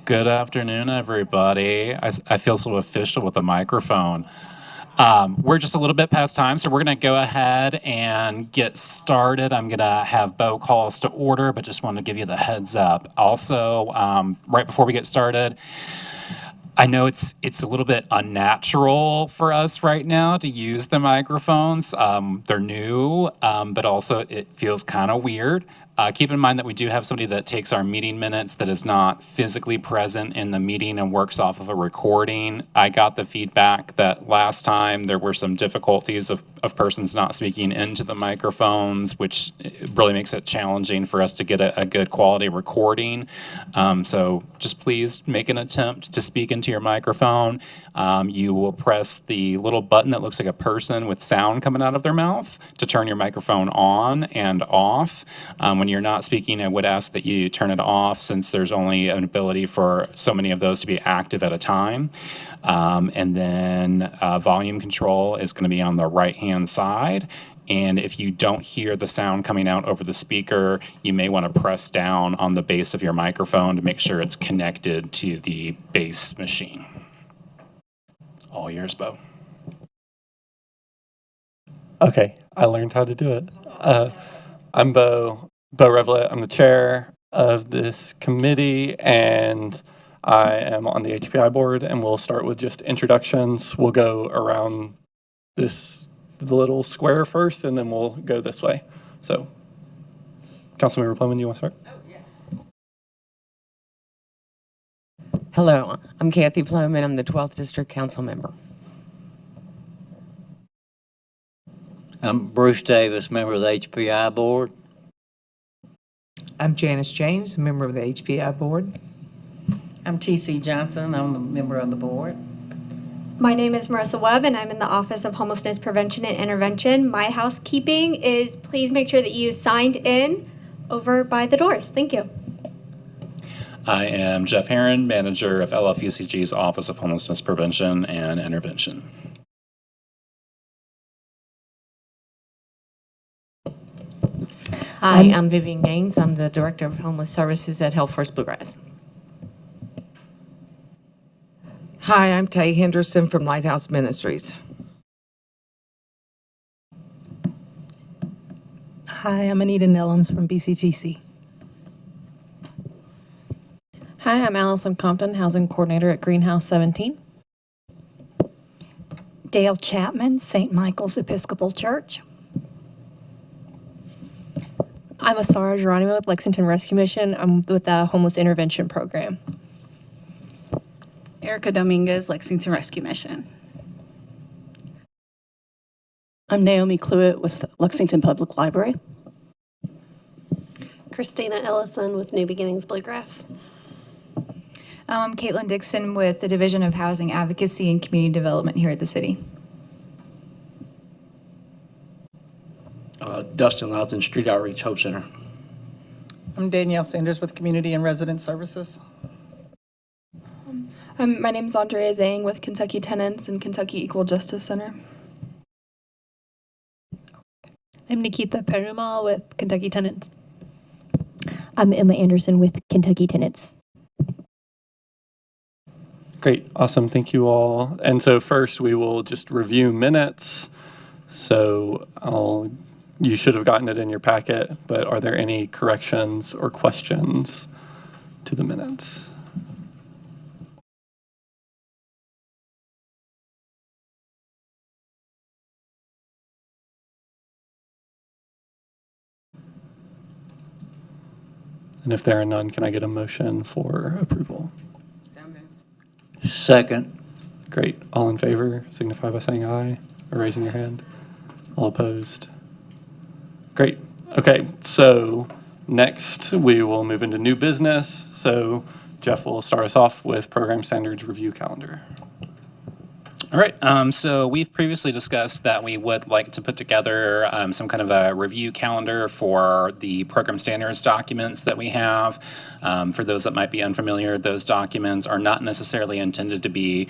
Good afternoon, everybody. I feel so official with the microphone. We're just a little bit past time, so we're going to go ahead and get started. I'm going to have Bo call us to order, but just want to give you the heads up. Also, right before we get started, I know it's a little bit unnatural for us right now to use the microphones. They're new, but also it feels kind of weird. Keep in mind that we do have somebody that takes our meeting minutes that is not physically present in the meeting and works off of a recording. I got the feedback that last time there were some difficulties of persons not speaking into the microphones, which really makes it challenging for us to get a good quality recording. So just please make an attempt to speak into your microphone. You will press the little button that looks like a person with sound coming out of their mouth to turn your microphone on and off. When you're not speaking, I would ask that you turn it off since there's only an ability for so many of those to be active at a time. And then volume control is going to be on the right-hand side. And if you don't hear the sound coming out over the speaker, you may want to press down on the base of your microphone to make sure it's connected to the base machine. All yours, Bo. Okay, I learned how to do it. I'm Bo Revlett. I'm the chair of this committee, and I am on the HPI board, and we'll start with just introductions. We'll go around the little square first, and then we'll go this way. So, Councilmember Plowman, you want to start? Hello, I'm Kathy Plowman. I'm the 12th District Council member. I'm Bruce Davis, member of the HPI board. I'm Janice James, member of the HPI board. I'm T.C. Johnson. I'm a member of the board. My name is Marissa Webb, and I'm in the Office of Homelessness Prevention and Intervention. My housekeeping is please make sure that you signed in over by the doors. Thank you. I am Jeff Herron, manager of LFUCG's Office of Homelessness Prevention and Intervention. Hi, I'm Vivian Gaines. I'm the Director of Homeless Services at Health First Bluegrass. Hi, I'm Tay Henderson from Lighthouse Ministries. Hi, I'm Anita Nellums from BCTC. Hi, I'm Allison Compton, Housing Coordinator at Greenhouse 17. Dale Chapman, St. Michael's Episcopal Church. I'm Asara Geronimo with Lexington Rescue Mission. I'm with the Homeless Intervention Program. Erica Dominguez, Lexington Rescue Mission. I'm Naomi Cluett with Lexington Public Library. Christina Ellison with New Beginnings Bluegrass. I'm Caitlin Dixon with the Division of Housing Advocacy and Community Development here at the city. Dustin Loughton, Street Outreach Hope Center. I'm Danielle Sanders with Community and Resident Services. My name is Andrea Zhang with Kentucky Tenants and Kentucky Equal Justice Center. I'm Nikita Perumal with Kentucky Tenants. I'm Emma Anderson with Kentucky Tenants. Great, awesome, thank you all. And so first we will just review minutes. So you should have gotten it in your packet, but are there any corrections or questions to the minutes? And if there are none, can I get a motion for approval? Second. Great. All in favor, signify by saying aye or raising your hand. All opposed? Great. Okay, so next we will move into new business. So Jeff will start us off with program standards review calendar. All right, so we've previously discussed that we would like to put together some kind of a review calendar for the program standards documents that we have. For those that might be unfamiliar, those documents are not necessarily intended to be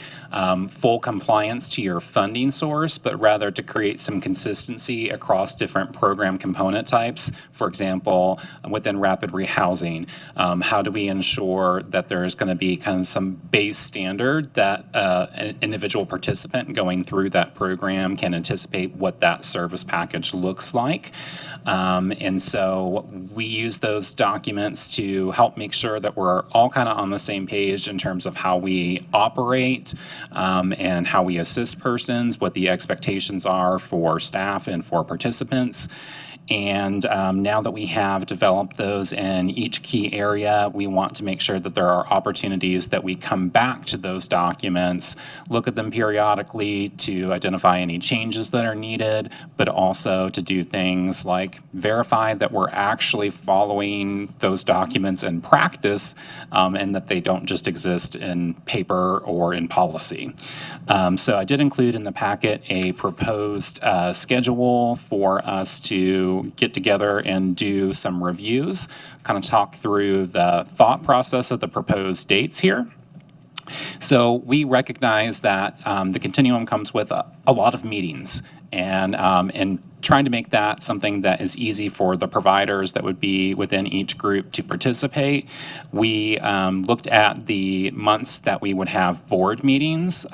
full compliance to your funding source, but rather to create some consistency across different program component types. For example, within rapid rehousing, how do we ensure that there's going to be kind of some base standard that an individual participant going through that program can anticipate what that service package looks like. And so we use those documents to help make sure that we're all kind of on the same page in terms of how we operate and how we assist persons, what the expectations are for staff and for participants. And now that we have developed those in each key area, we want to make sure that there are opportunities that we come back to those documents, look at them periodically to identify any changes that are needed, but also to do things like verify that we're actually following those documents in practice and that they don't just exist in paper or in policy. So I did include in the packet a proposed schedule for us to get together and do some reviews, kind of talk through the thought process of the proposed dates here. So we recognize that the continuum comes with a lot of meetings, and trying to make that something that is easy for the providers that would be within each group to participate. We looked at the months that we would have board meetings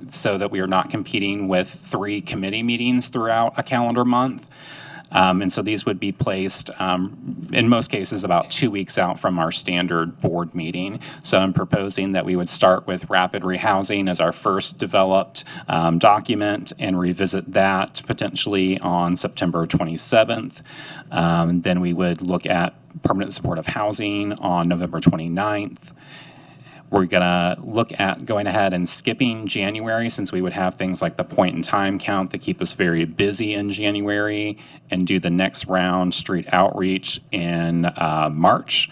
so that we are not competing with 3 committee meetings throughout a calendar month. And so these would be placed, in most cases, about 2 weeks out from our standard board meeting. So I'm proposing that we would start with rapid rehousing as our first developed document and revisit that potentially on September 27th. Then we would look at permanent supportive housing on November 29th. We're going to look at going ahead and skipping January, since we would have things like the point in time count that keep us very busy in January, and do the next round street outreach in March.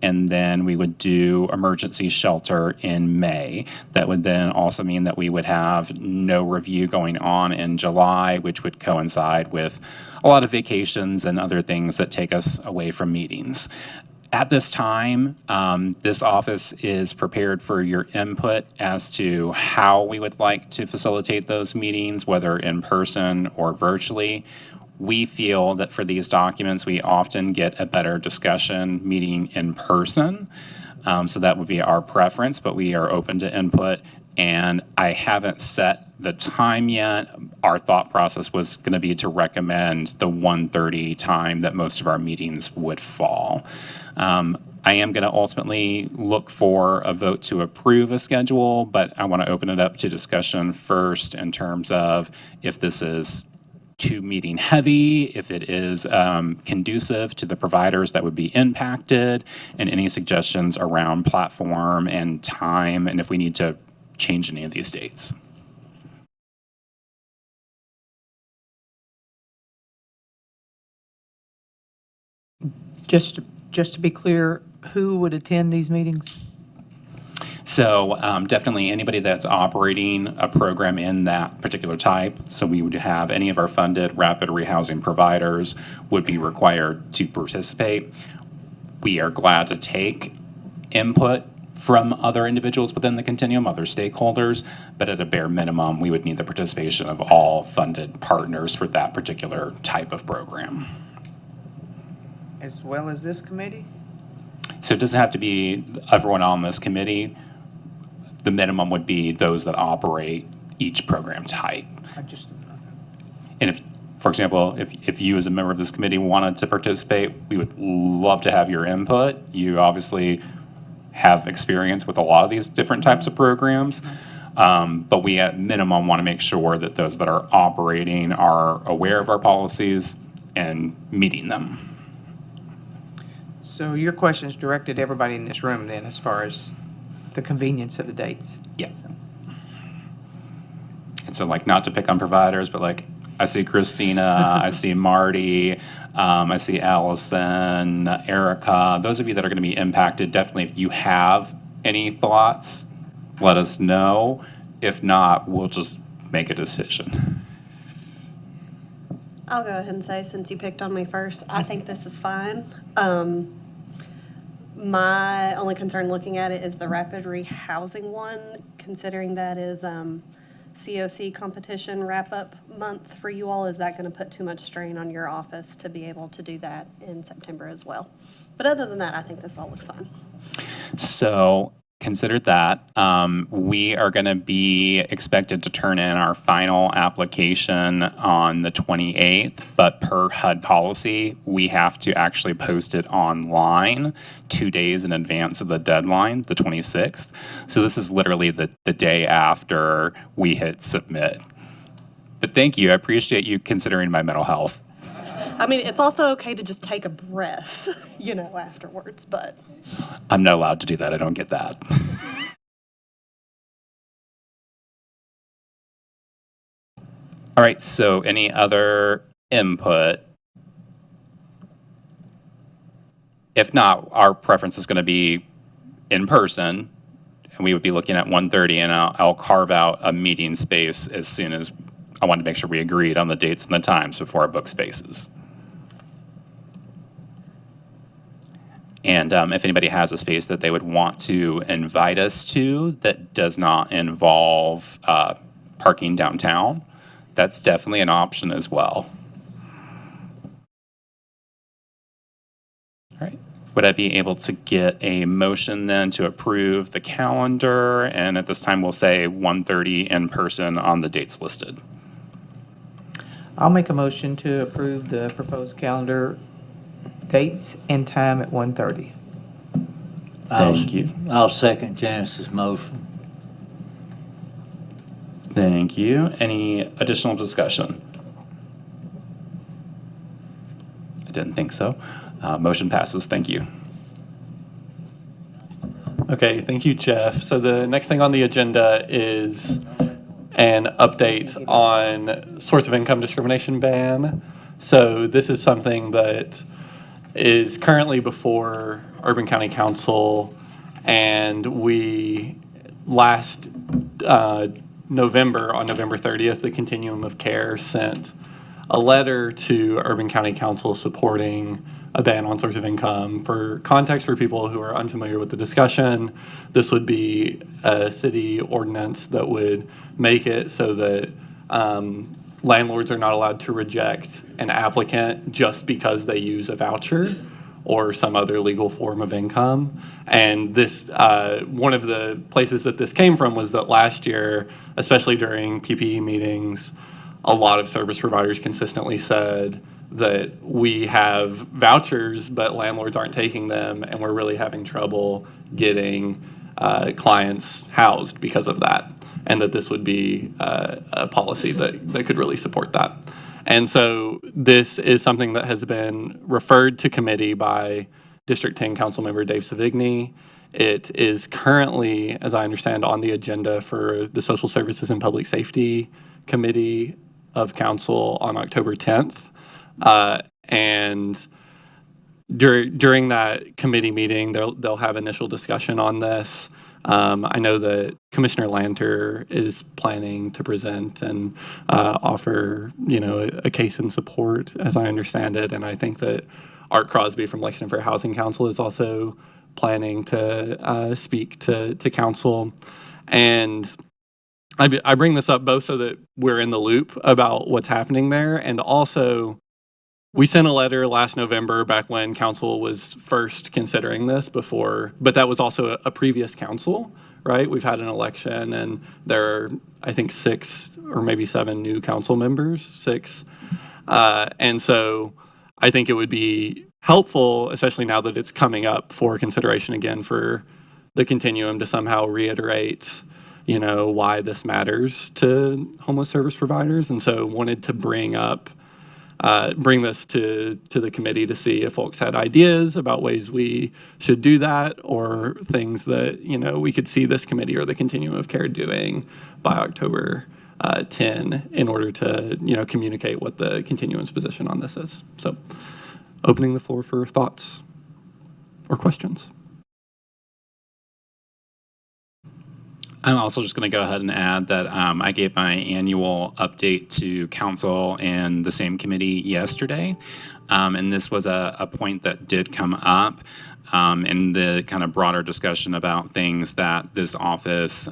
And then we would do emergency shelter in May. That would then also mean that we would have no review going on in July, which would coincide with a lot of vacations and other things that take us away from meetings. At this time, this office is prepared for your input as to how we would like to facilitate those meetings, whether in person or virtually. We feel that for these documents, we often get a better discussion meeting in person. So that would be our preference, but we are open to input. And I haven't set the time yet. Our thought process was going to be to recommend the 1:30 time that most of our meetings would fall. I am going to ultimately look for a vote to approve a schedule, but I want to open it up to discussion first in terms of if this is too meeting heavy, if it is conducive to the providers that would be impacted, and any suggestions around platform and time, and if we need to change any of these dates. Just to be clear, who would attend these meetings? So definitely anybody that's operating a program in that particular type. So we would have any of our funded rapid rehousing providers would be required to participate. We are glad to take input from other individuals within the continuum, other stakeholders, but at a bare minimum, we would need the participation of all funded partners for that particular type of program. As well as this committee? So it doesn't have to be everyone on this committee. The minimum would be those that operate each program type. And if, for example, if you as a member of this committee wanted to participate, we would love to have your input. You obviously have experience with a lot of these different types of programs, but we at minimum want to make sure that those that are operating are aware of our policies and meeting them. So your question is directed to everybody in this room then, as far as the convenience of the dates? Yeah. And so, like, not to pick on providers, but like, I see Christina, I see Marty, I see Allison, Erica. Those of you that are going to be impacted, definitely if you have any thoughts, let us know. If not, we'll just make a decision. I'll go ahead and say, since you picked on me first, I think this is fine. My only concern looking at it is the rapid rehousing one, considering that is COC competition wrap-up month for you all. Is that going to put too much strain on your office to be able to do that in September as well? But other than that, I think this all looks fine. So consider that. We are going to be expected to turn in our final application on the 28th, but per HUD policy, we have to actually post it online 2 days in advance of the deadline, the 26th. So this is literally the day after we hit submit. But thank you. I appreciate you considering my mental health. I mean, it's also okay to just take a breath, afterwards, but. I'm not allowed to do that. I don't get that. All right, so any other input? If not, our preference is going to be in person, and we would be looking at 1:30, and I'll carve out a meeting space as soon as I want to make sure we agreed on the dates and the times before I book spaces. And if anybody has a space that they would want to invite us to that does not involve parking downtown, that's definitely an option as well. All right. Would I be able to get a motion then to approve the calendar? And at this time, we'll say 1:30 in person on the dates listed. I'll make a motion to approve the proposed calendar dates and time at 1:30. Thank you. I'll second Janice's motion. Thank you. Any additional discussion? I didn't think so. Motion passes. Thank you. Okay, thank you, Jeff. So the next thing on the agenda is an update on source of income discrimination ban. So this is something that is currently before Urban County Council, and we last November, on November 30th, the Continuum of Care sent a letter to Urban County Council supporting a ban on source of income. For context, for people who are unfamiliar with the discussion, this would be a city ordinance that would make it so that landlords are not allowed to reject an applicant just because they use a voucher or some other legal form of income. And this, one of the places that this came from was that last year, especially during PPE meetings, a lot of service providers consistently said that we have vouchers, but landlords aren't taking them, and we're really having trouble getting clients housed because of that, and that this would be a policy that could really support that. And so this is something that has been referred to committee by District 10 Councilmember Dave Savigny. It is currently, as I understand, on the agenda for the Social Services and Public Safety Committee of Council on October 10th. And during that committee meeting, they'll have initial discussion on this. I know that Commissioner Lanter is planning to present and offer, a case in support, as I understand it. And I think that Art Crosby from Lexington Fair Housing Council is also planning to speak to council. And I bring this up both so that we're in the loop about what's happening there, and also we sent a letter last November back when council was first considering this but that was also a previous council, right? We've had an election, and there are, I think, 6 or maybe 7 new council members, 6. And so I think it would be helpful, especially now that it's coming up for consideration again for the continuum, to somehow reiterate why this matters to homeless service providers. And so wanted to bring this to the committee to see if folks had ideas about ways we should do that, or things that, we could see this committee or the Continuum of Care doing by October 10 in order to, communicate what the continuum's position on this is. So opening the floor for thoughts or questions. I'm also just going to go ahead and add that I gave my annual update to council and the same committee yesterday. And this was a point that did come up in the kind of broader discussion about things that this office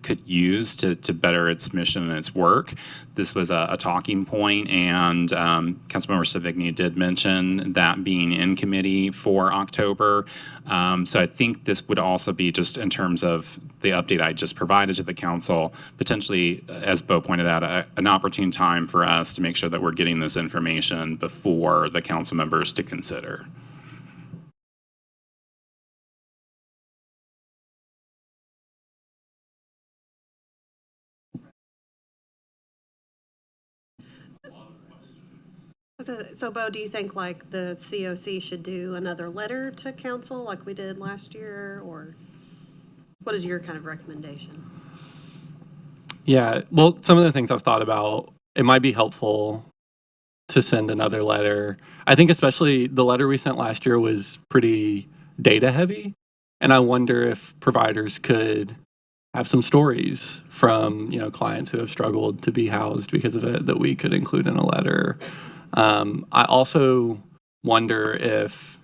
could use to better its mission and its work. This was a talking point, and Councilmember Savigny did mention that being in committee for October. So I think this would also be, just in terms of the update I just provided to the council, potentially, as Bo pointed out, an opportune time for us to make sure that we're getting this information before the council members to consider. So Bo, do you think like the COC should do another letter to council like we did last year, or what is your kind of recommendation? Yeah, well, some of the things I've thought about, it might be helpful to send another letter. I think especially the letter we sent last year was pretty data heavy, and I wonder if providers could have some stories from, clients who have struggled to be housed because of it that we could include in a letter. I also wonder if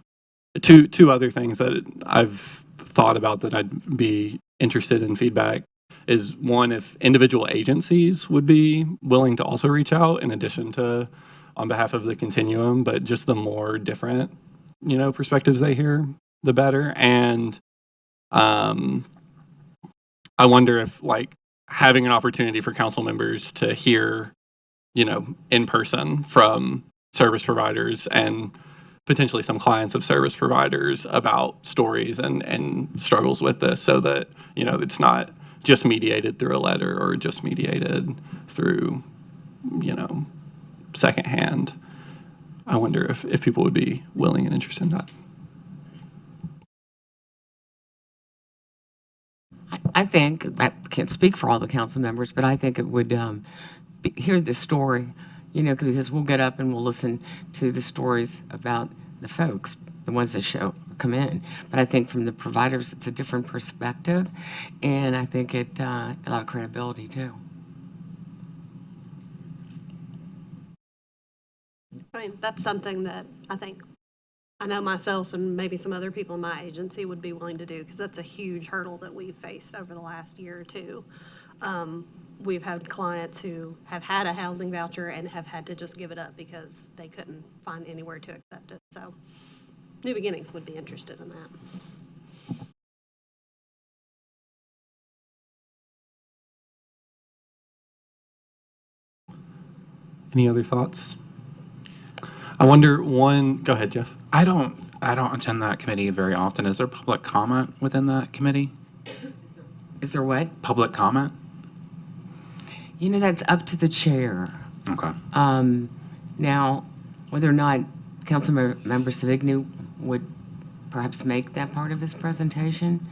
two other things that I've thought about that I'd be interested in feedback is, one, if individual agencies would be willing to also reach out in addition to on behalf of the continuum, but just the more different, perspectives they hear, the better. And I wonder if having an opportunity for council members to hear in person from service providers and potentially some clients of service providers about stories and struggles with this, so that, it's not just mediated through a letter or just mediated through, secondhand. I wonder if people would be willing and interested in that. I think, I can't speak for all the council members, but I think it would hear the story, because we'll get up and we'll listen to the stories about the folks, the ones that come in. But I think from the providers, it's a different perspective, and I think it a lot of credibility too. I mean, that's something that I know myself and maybe some other people in my agency would be willing to do, because that's a huge hurdle that we've faced over the last year or two. We've had clients who have had a housing voucher and have had to just give it up because they couldn't find anywhere to accept it. So New Beginnings would be interested in that. Any other thoughts? I wonder, go ahead, Jeff. I don't attend that committee very often. Is there public comment within that committee? Is there what? Public comment? That's up to the chair. Okay. Now, whether or not Councilmember Savigny would perhaps make that part of his presentation,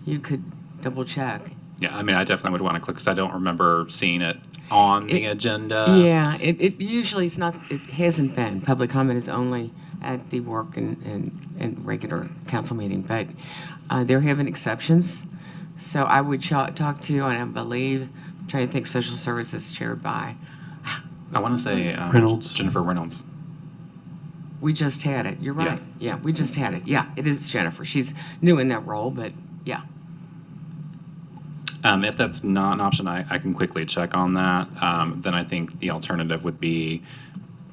you could double check. Yeah, I mean, I definitely would want to click, because I don't remember seeing it on the agenda. Yeah, it usually it's not. It hasn't been. Public comment is only at the work and regular council meeting, but there have been exceptions. So I would talk to, and I believe, I'm trying to think, social services chaired by, I want to say Reynolds. Jennifer Reynolds. We just had it. You're right. Yeah, we just had it. Yeah, it is Jennifer. She's new in that role, but yeah. If that's not an option, I can quickly check on that. Then I think the alternative would be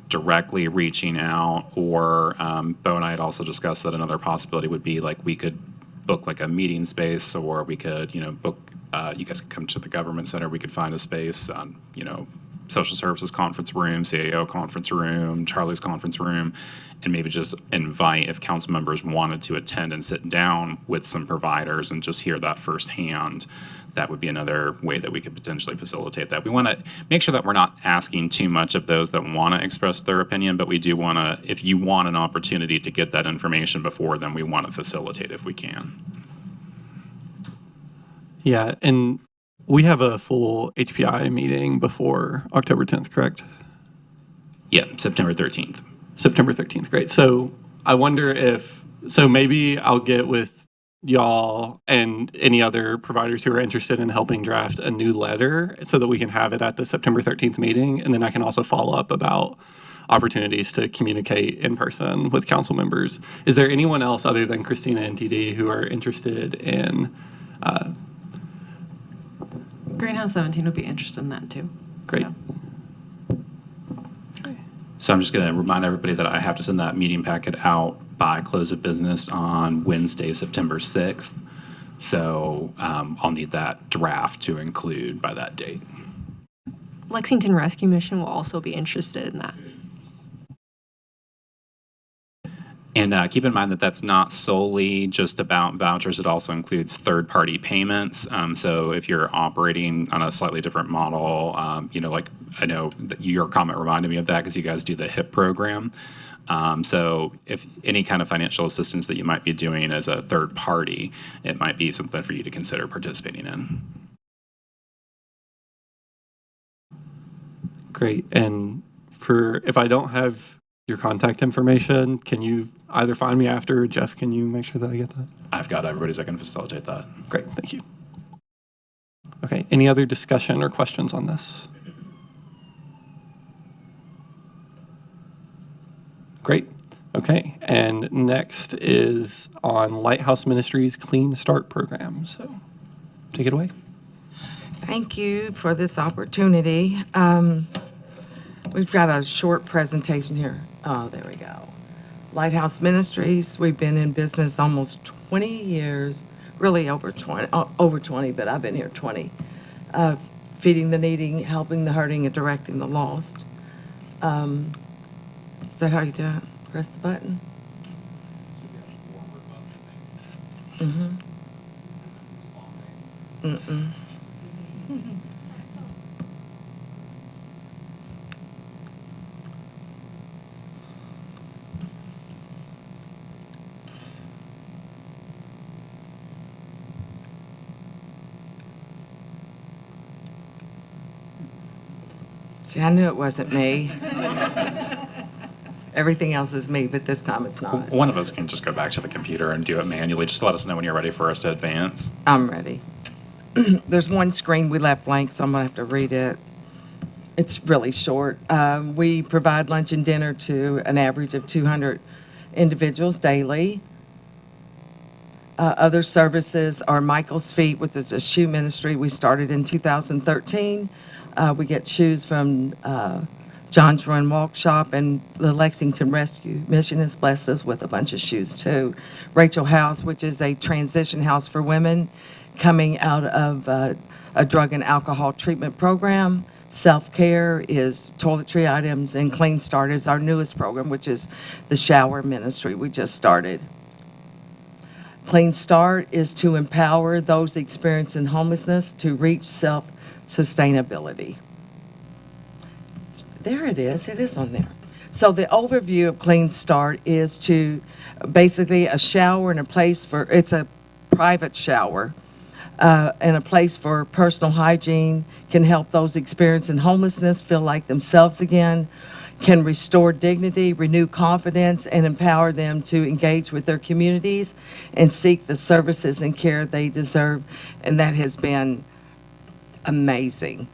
directly reaching out, or Bo and I had also discussed that another possibility would be we could book a meeting space, or we could, book, you guys could come to the government center. We could find a space on, social services conference room, CAO conference room, Charlie's conference room, and maybe just invite, if council members wanted to attend and sit down with some providers and just hear that firsthand. That would be another way that we could potentially facilitate that. We want to make sure that we're not asking too much of those that want to express their opinion, but we do want to, if you want an opportunity to get that information before, then we want to facilitate if we can. Yeah, and we have a full HPI meeting before October 10th, correct? Yeah, September 13th. September 13th, great. So I wonder maybe I'll get with y'all and any other providers who are interested in helping draft a new letter so that we can have it at the September 13th meeting. And then I can also follow up about opportunities to communicate in person with council members. Is there anyone else other than Christina and TD who are interested in? Greenhouse 17 would be interested in that too. Great. So I'm just going to remind everybody that I have to send that meeting packet out by close of business on Wednesday, September 6th. So I'll need that draft to include by that date. Lexington Rescue Mission will also be interested in that. And keep in mind that that's not solely just about vouchers. It also includes third-party payments. So if you're operating on a slightly different model, like I know that your comment reminded me of that because you guys do the HIP program. So if any kind of financial assistance that you might be doing as a third party, it might be something for you to consider participating in. Great. And if I don't have your contact information, can you either find me after, or Jeff, can you make sure that I get that? I've got everybody, so I can facilitate that. Great, thank you. Okay, any other discussion or questions on this? Great, okay. And next is on Lighthouse Ministries Clean Start program. So take it away. Thank you for this opportunity. We've got a short presentation here. Oh, there we go. Lighthouse Ministries, we've been in business almost 20 years, really over 20, but I've been here 20. Feeding the needy, helping the hurting, and directing the lost. Is that how you do it? Press the button? Mm-hmm. Mm-mm. See, I knew it wasn't me. Everything else is me, but this time it's not. One of us can just go back to the computer and do it manually. Just let us know when you're ready for us to advance. I'm ready. There's one screen we left blank, so I'm going to have to read it. It's really short. We provide lunch and dinner to an average of 200 individuals daily. Other services are Michael's Feet, which is a shoe ministry we started in 2013. We get shoes from John's Run Walk Shop, and the Lexington Rescue Mission has blessed us with a bunch of shoes too. Rachel House, which is a transition house for women coming out of a drug and alcohol treatment program. Self-care is toiletry items, and Clean Start is our newest program, which is the shower ministry we just started. Clean Start is to empower those experiencing homelessness to reach self-sustainability. There it is on there. So the overview of Clean Start is to basically a shower and a place for, it's a private shower and a place for personal hygiene, can help those experiencing homelessness feel like themselves again, can restore dignity, renew confidence, and empower them to engage with their communities and seek the services and care they deserve. And that has been amazing.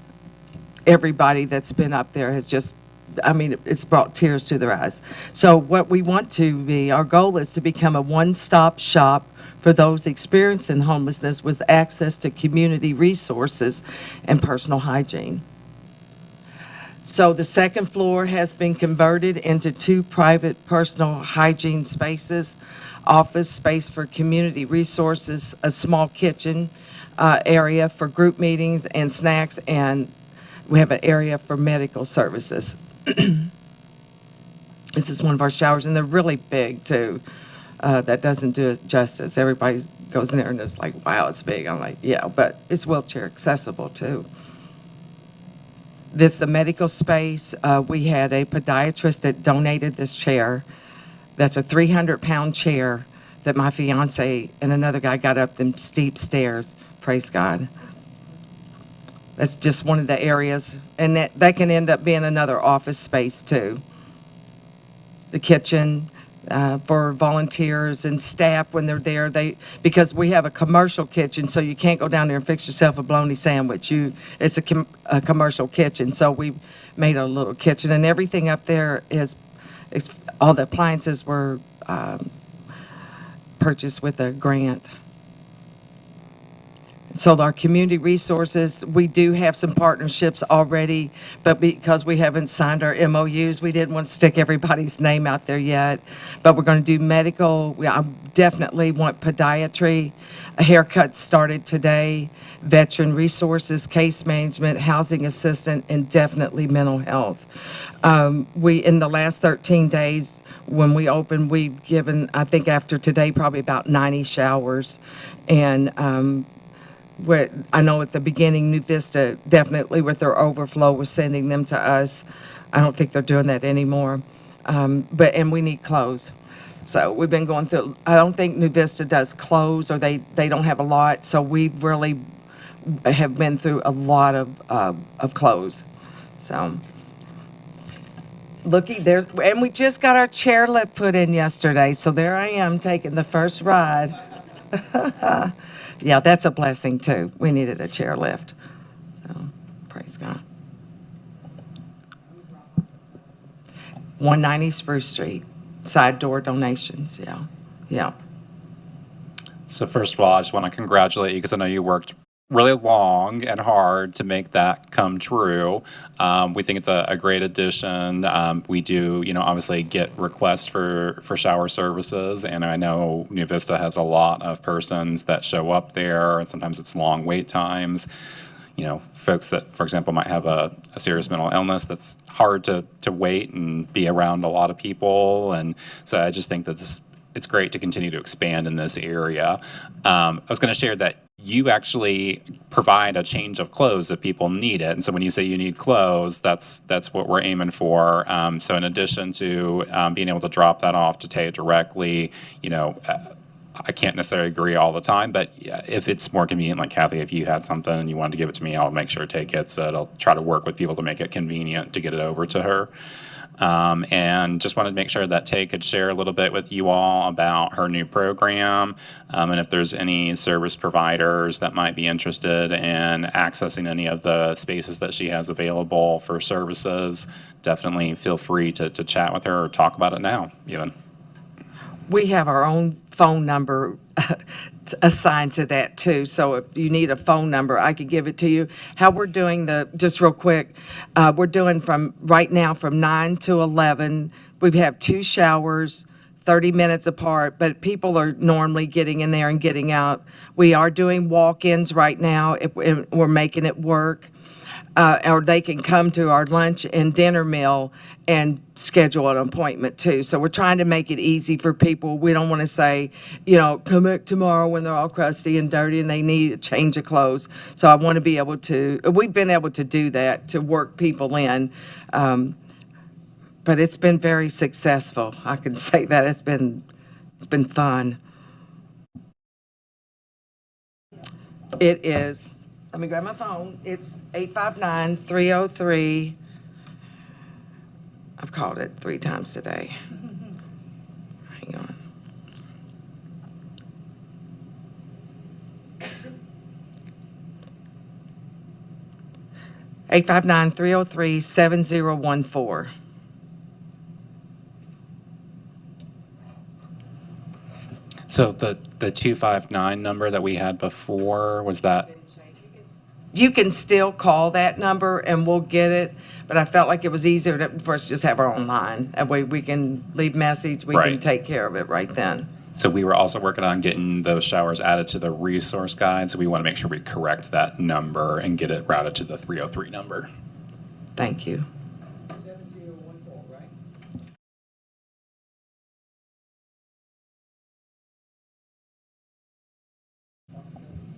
Everybody that's been up there has just, it's brought tears to their eyes. So what we want to be, our goal is to become a one-stop shop for those experiencing homelessness with access to community resources and personal hygiene. So the second floor has been converted into 2 private personal hygiene spaces, office space for community resources, a small kitchen area for group meetings and snacks, and we have an area for medical services. This is one of our showers, and they're really big too. That doesn't do it justice. Everybody goes in there and it's like, wow, it's big. I'm like, yeah, but it's wheelchair accessible too. This is the medical space. We had a podiatrist that donated this chair. That's a 300-pound chair that my fiance and another guy got up them steep stairs. Praise God. That's just one of the areas. And that can end up being another office space too. The kitchen, for volunteers and staff when they're there. Because we have a commercial kitchen, so you can't go down there and fix yourself a bologna sandwich. It's a commercial kitchen, so we made a little kitchen, and everything up there is all the appliances were purchased with a grant. So our community resources, we do have some partnerships already, but because we haven't signed our MOUs, we didn't want to stick everybody's name out there yet. But we're going to do medical. I definitely want podiatry. A haircut started today. Veteran resources, case management, housing assistant, and definitely mental health. We, in the last 13 days, when we opened, we've given, I think after today, probably about 90 showers. And I know at the beginning, New Vista definitely with their overflow was sending them to us. I don't think they're doing that anymore. And we need clothes. So we've been going through, I don't think New Vista does clothes, or they don't have a lot. So we really have been through a lot of clothes. So looky, and we just got our chairlift put in yesterday. So there I am taking the first ride. Yeah, that's a blessing too. We needed a chairlift. So, praise God. 190 Spruce Street, side door donations. Yeah, yeah. So first of all, I just want to congratulate you because I know you worked really long and hard to make that come true. We think it's a great addition. We do, obviously get requests for shower services, and I know New Vista has a lot of persons that show up there, and sometimes it's long wait times. Folks that, for example, might have a serious mental illness that's hard to wait and be around a lot of people, and so I just think that it's great to continue to expand in this area. I was going to share that you actually provide a change of clothes if people need it. And so when you say you need clothes, that's what we're aiming for. So in addition to being able to drop that off to Tay directly, I can't necessarily agree all the time, but if it's more convenient, like Kathy, if you had something and you wanted to give it to me, I'll make sure Tay gets it. I'll try to work with people to make it convenient to get it over to her. And just wanted to make sure that Tay could share a little bit with you all about her new program, and if there's any service providers that might be interested in accessing any of the spaces that she has available for services, definitely feel free to chat with her or talk about it now, even. We have our own phone number assigned to that too. So if you need a phone number, I could give it to you. How we're doing just real quick, we're doing right now from 9 to 11. We have 2 showers, 30 minutes apart, but people are normally getting in there and getting out. We are doing walk-ins right now. We're making it work. Or they can come to our lunch and dinner meal and schedule an appointment too. So we're trying to make it easy for people. We don't want to say, come back tomorrow when they're all crusty and dirty and they need a change of clothes. So I want to be able to, we've been able to do that, to work people in. But it's been very successful. I can say that it's been fun. It is. Let me grab my phone. It's 859-303. I've called it 3 times today. Hang on. (859-303-7014). So the 259 number that we had before, was that? You can still call that number and we'll get it, but I felt like it was easier for us to just have our own line. That way we can leave message, we can take care of it right then. So we were also working on getting those showers added to the resource guide, so we want to make sure we correct that number and get it routed to the 303 number. Thank you.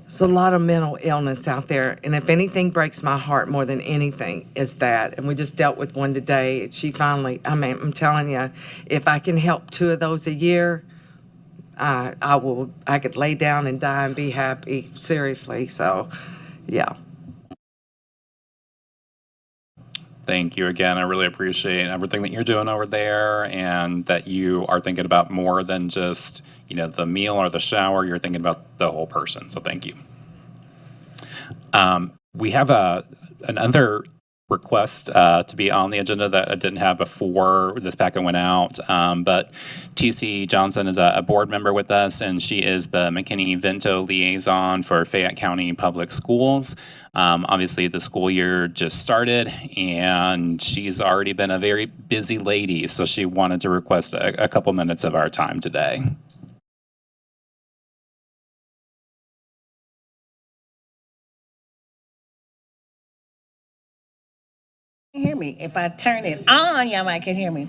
There's a lot of mental illness out there, and if anything breaks my heart more than anything is that, and we just dealt with one today. She finally, I'm telling you, if I can help 2 of those a year, I could lay down and die and be happy, seriously. So, yeah. Thank you again. I really appreciate everything that you're doing over there and that you are thinking about more than just, the meal or the shower. You're thinking about the whole person. So thank you. We have another request to be on the agenda that I didn't have before this packet went out. But TC Johnson is a board member with us, and she is the McKinney-Vento liaison for Fayette County Public Schools. Obviously, the school year just started, and she's already been a very busy lady, so she wanted to request a couple minutes of our time today. Hear me. If I turn it on, y'all might can hear me.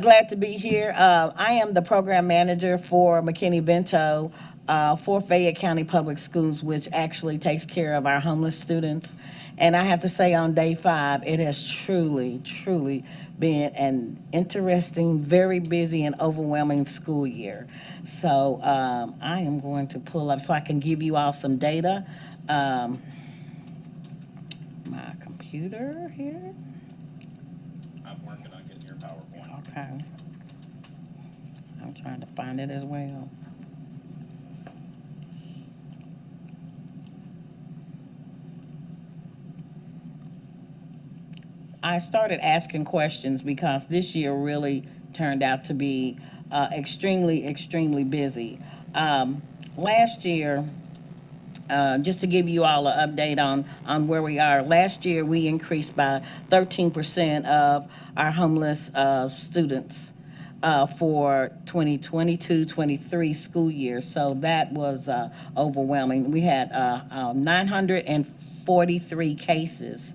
Glad to be here. I am the program manager for McKinney-Vento for Fayette County Public Schools, which actually takes care of our homeless students. And I have to say, on day 5, it has truly, truly been an interesting, very busy, and overwhelming school year. So I am going to pull up so I can give you all some data. My computer here. I'm working on getting your PowerPoint. Okay. I'm trying to find it as well. I started asking questions because this year really turned out to be extremely, extremely busy. Last year, just to give you all an update on where we are, last year we increased by 13% of our homeless students for 2022-23 school year. So that was overwhelming. We had 943 cases.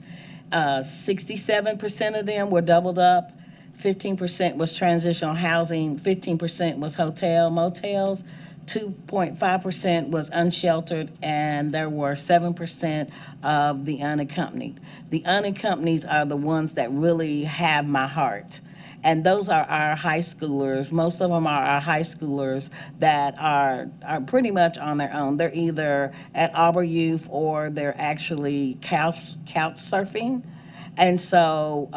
67% of them were doubled up. 15% was transitional housing. 15% was hotel motels. 2.5% was unsheltered, and there were 7% of the unaccompanied. The unaccompanied are the ones that really have my heart. And those are our high schoolers. Most of them are our high schoolers that are pretty much on their own. They're either at Auburn Youth or they're actually couch surfing. And so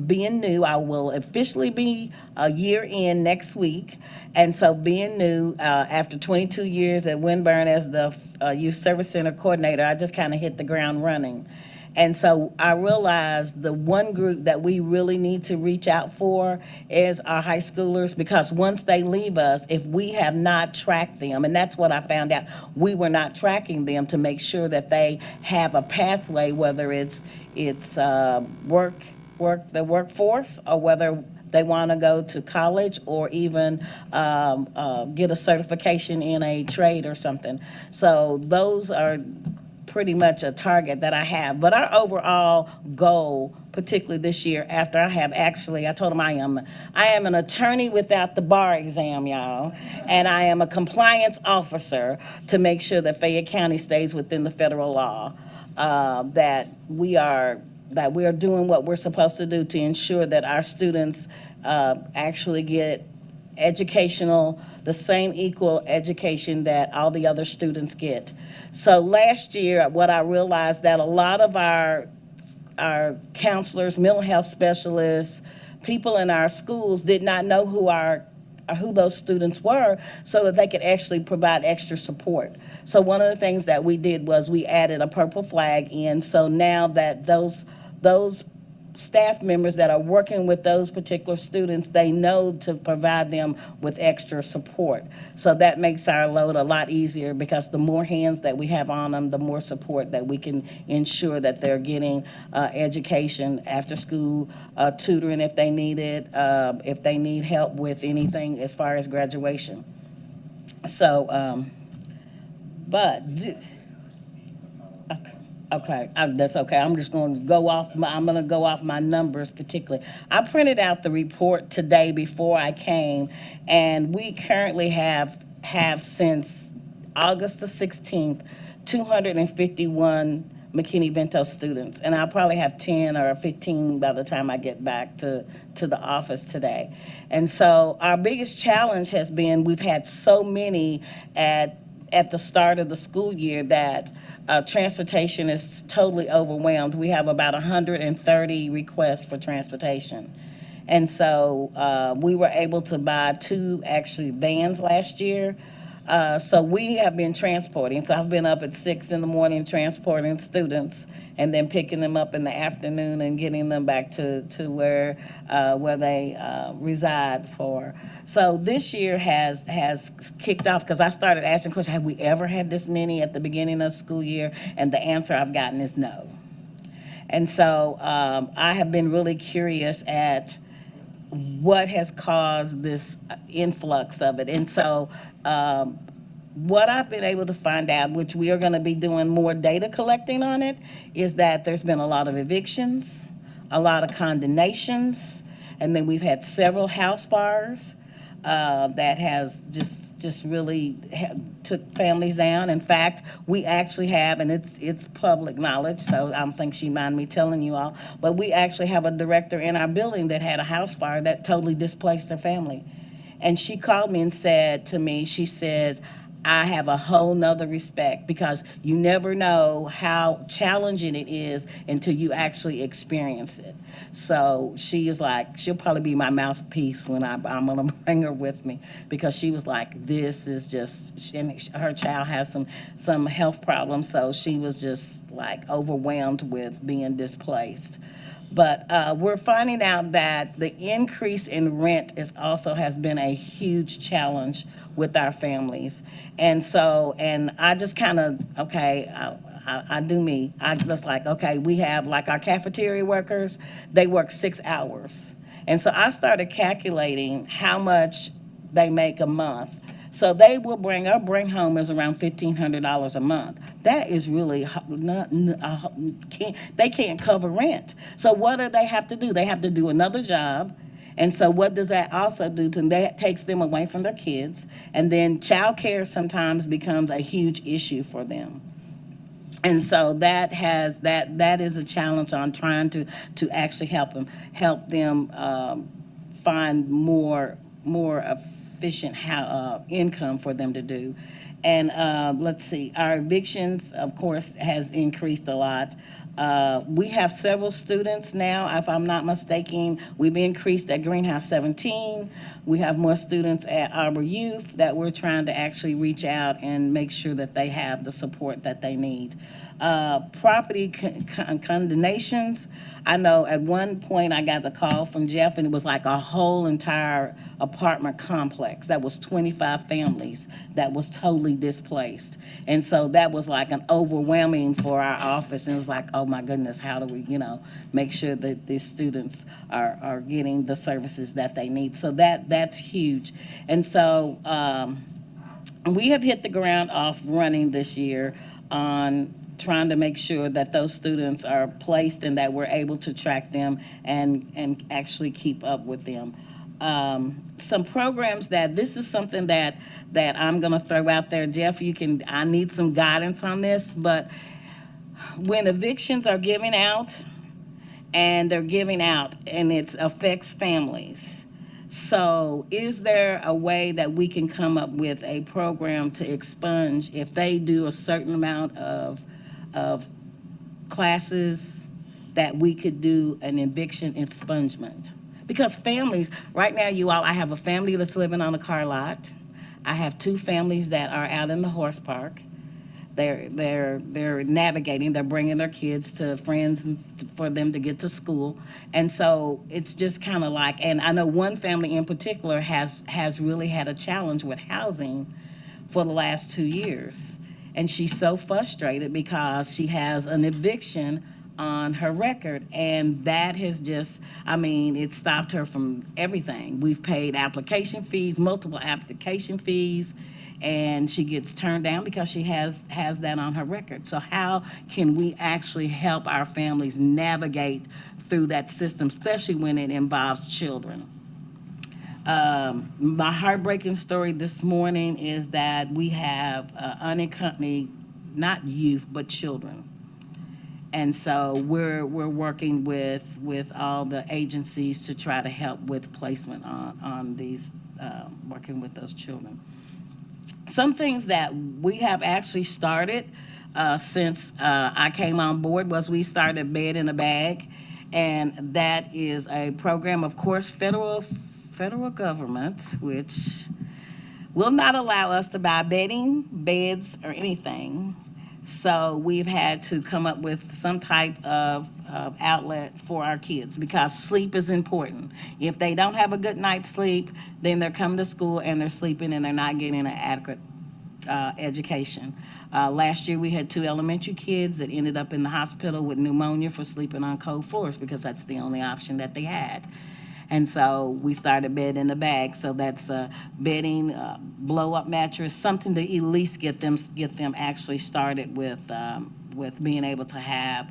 being new, I will officially be a year in next week. And so being new, after 22 years at Winburn as the Youth Service Center coordinator, I just kind of hit the ground running. And so I realized the one group that we really need to reach out for is our high schoolers, because once they leave us, if we have not tracked them, and that's what I found out, we were not tracking them to make sure that they have a pathway, whether it's the workforce, or whether they want to go to college, or even get a certification in a trade or something. So those are pretty much a target that I have. But our overall goal, particularly this year, after I told them I am an attorney without the bar exam, y'all, and I am a compliance officer to make sure that Fayette County stays within the federal law, that we are doing what we're supposed to do to ensure that our students actually get the same equal education that all the other students get. So last year, what I realized that a lot of our counselors, mental health specialists, people in our schools did not know who those students were, so that they could actually provide extra support. So one of the things that we did was we added a purple flag in, so now that those staff members that are working with those particular students, they know to provide them with extra support. So that makes our load a lot easier, because the more hands that we have on them, the more support that we can ensure that they're getting education, after school tutoring if they need it, if they need help with anything as far as graduation. So, okay, that's okay. I'm just going to go off my numbers particularly. I printed out the report today before I came, and we currently have since August the 16th, 251 McKinney-Vento students, and I'll probably have 10 or 15 by the time I get back to the office today. And so our biggest challenge has been we've had so many at at the start of the school year that transportation is totally overwhelmed. We have about 130 requests for transportation. And so we were able to buy 2 actually vans last year. So we have been transporting. So I've been up at 6 in the morning transporting students and then picking them up in the afternoon and getting them back to where they reside for. So this year has kicked off because I started asking questions, have we ever had this many at the beginning of the school year? And the answer I've gotten is no. And so I have been really curious at what has caused this influx of it. And so what I've been able to find out, which we are going to be doing more data collecting on it, is that there's been a lot of evictions, a lot of condemnations, and then we've had several house fires that has just really took families down. In fact, we actually have, and it's public knowledge, so I don't think she mind me telling you all, but we actually have a director in our building that had a house fire that totally displaced her family. And she called me and said to me, she says, I have a whole nother respect because you never know how challenging it is until you actually experience it. So she is like, she'll probably be my mouthpiece when I'm gonna bring her with me because she was like, this is just, her child has some health problems, so she was just like overwhelmed with being displaced. But we're finding out that the increase in rent has been a huge challenge with our families. And so, and I just kind of, okay, I do me. I just like, okay, we have like our cafeteria workers, they work 6 hours. And so I started calculating how much they make a month. So they will bring home is around $1,500 a month. That is really they can't cover rent. So what do they have to do? They have to do another job. And so what does that also do to them? That takes them away from their kids. And then childcare sometimes becomes a huge issue for them. And so that is a challenge on trying to actually help them find more efficient income for them to do. And let's see, our evictions, of course, has increased a lot. We have several students now, if I'm not mistaken. We've increased at Greenhouse 17. We have more students at Arbor Youth that we're trying to actually reach out and make sure that they have the support that they need. Property condemnations. I know at one point I got the call from Jeff and it was like a whole entire apartment complex that was 25 families that was totally displaced. And so that was like an overwhelming for our office. And it was like, oh my goodness, how do we, make sure that these students are getting the services that they need. So that's huge. And so we have hit the ground off running this year on trying to make sure that those students are placed and that we're able to track them and actually keep up with them. Some programs this is something that I'm gonna throw out there. Jeff, I need some guidance on this, but when evictions are giving out and it affects families. So is there a way that we can come up with a program to expunge if they do a certain amount of classes that we could do an eviction expungement? Because families, right now, I have a family that's living on a car lot. I have 2 families that are out in the horse park. They're navigating, they're bringing their kids to friends for them to get to school. And so it's just kind of like, and I know one family in particular has really had a challenge with housing for the last 2 years. And she's so frustrated because she has an eviction on her record, and that has just, it stopped her from everything. We've paid application fees, multiple application fees, and she gets turned down because she has that on her record. So how can we actually help our families navigate through that system, especially when it involves children? My heartbreaking story this morning is that we have unaccompanied, not youth, but children. And so we're working with all the agencies to try to help with placement on these, working with those children. Some things that we have actually started since I came on board was we started Bed in a Bag, and that is a program, of course, federal government, which will not allow us to buy bedding, beds, or anything. So we've had to come up with some type of outlet for our kids because sleep is important. If they don't have a good night's sleep, then they're coming to school and they're sleeping and they're not getting an adequate education. Last year we had 2 elementary kids that ended up in the hospital with pneumonia for sleeping on cold floors because that's the only option that they had. And so we started Bed in a Bag. So that's bedding, blow-up mattress, something to at least get them actually started with being able to have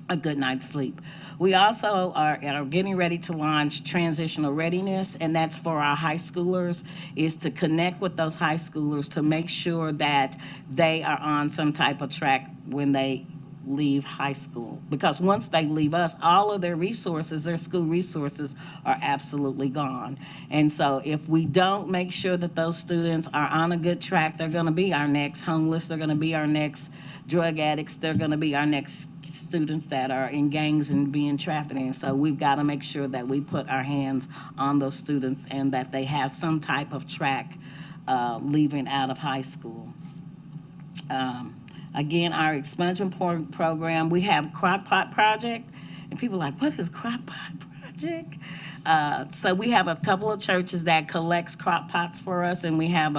a good night's sleep. We also are getting ready to launch Transitional Readiness, and that's for our high schoolers, is to connect with those high schoolers to make sure that they are on some type of track when they leave high school, because once they leave us, all of their resources, their school resources, are absolutely gone. And so if we don't make sure that those students are on a good track, they're going to be our next homeless, they're going to be our next drug addicts, they're going to be our next students that are in gangs and being trafficked. So we've got to make sure that we put our hands on those students and that they have some type of track leaving out of high school. Again, our expungement program, we have Crock Pot Project, and people are like, what is Crock Pot Project? So we have a couple of churches that collects crock pots for us, and we have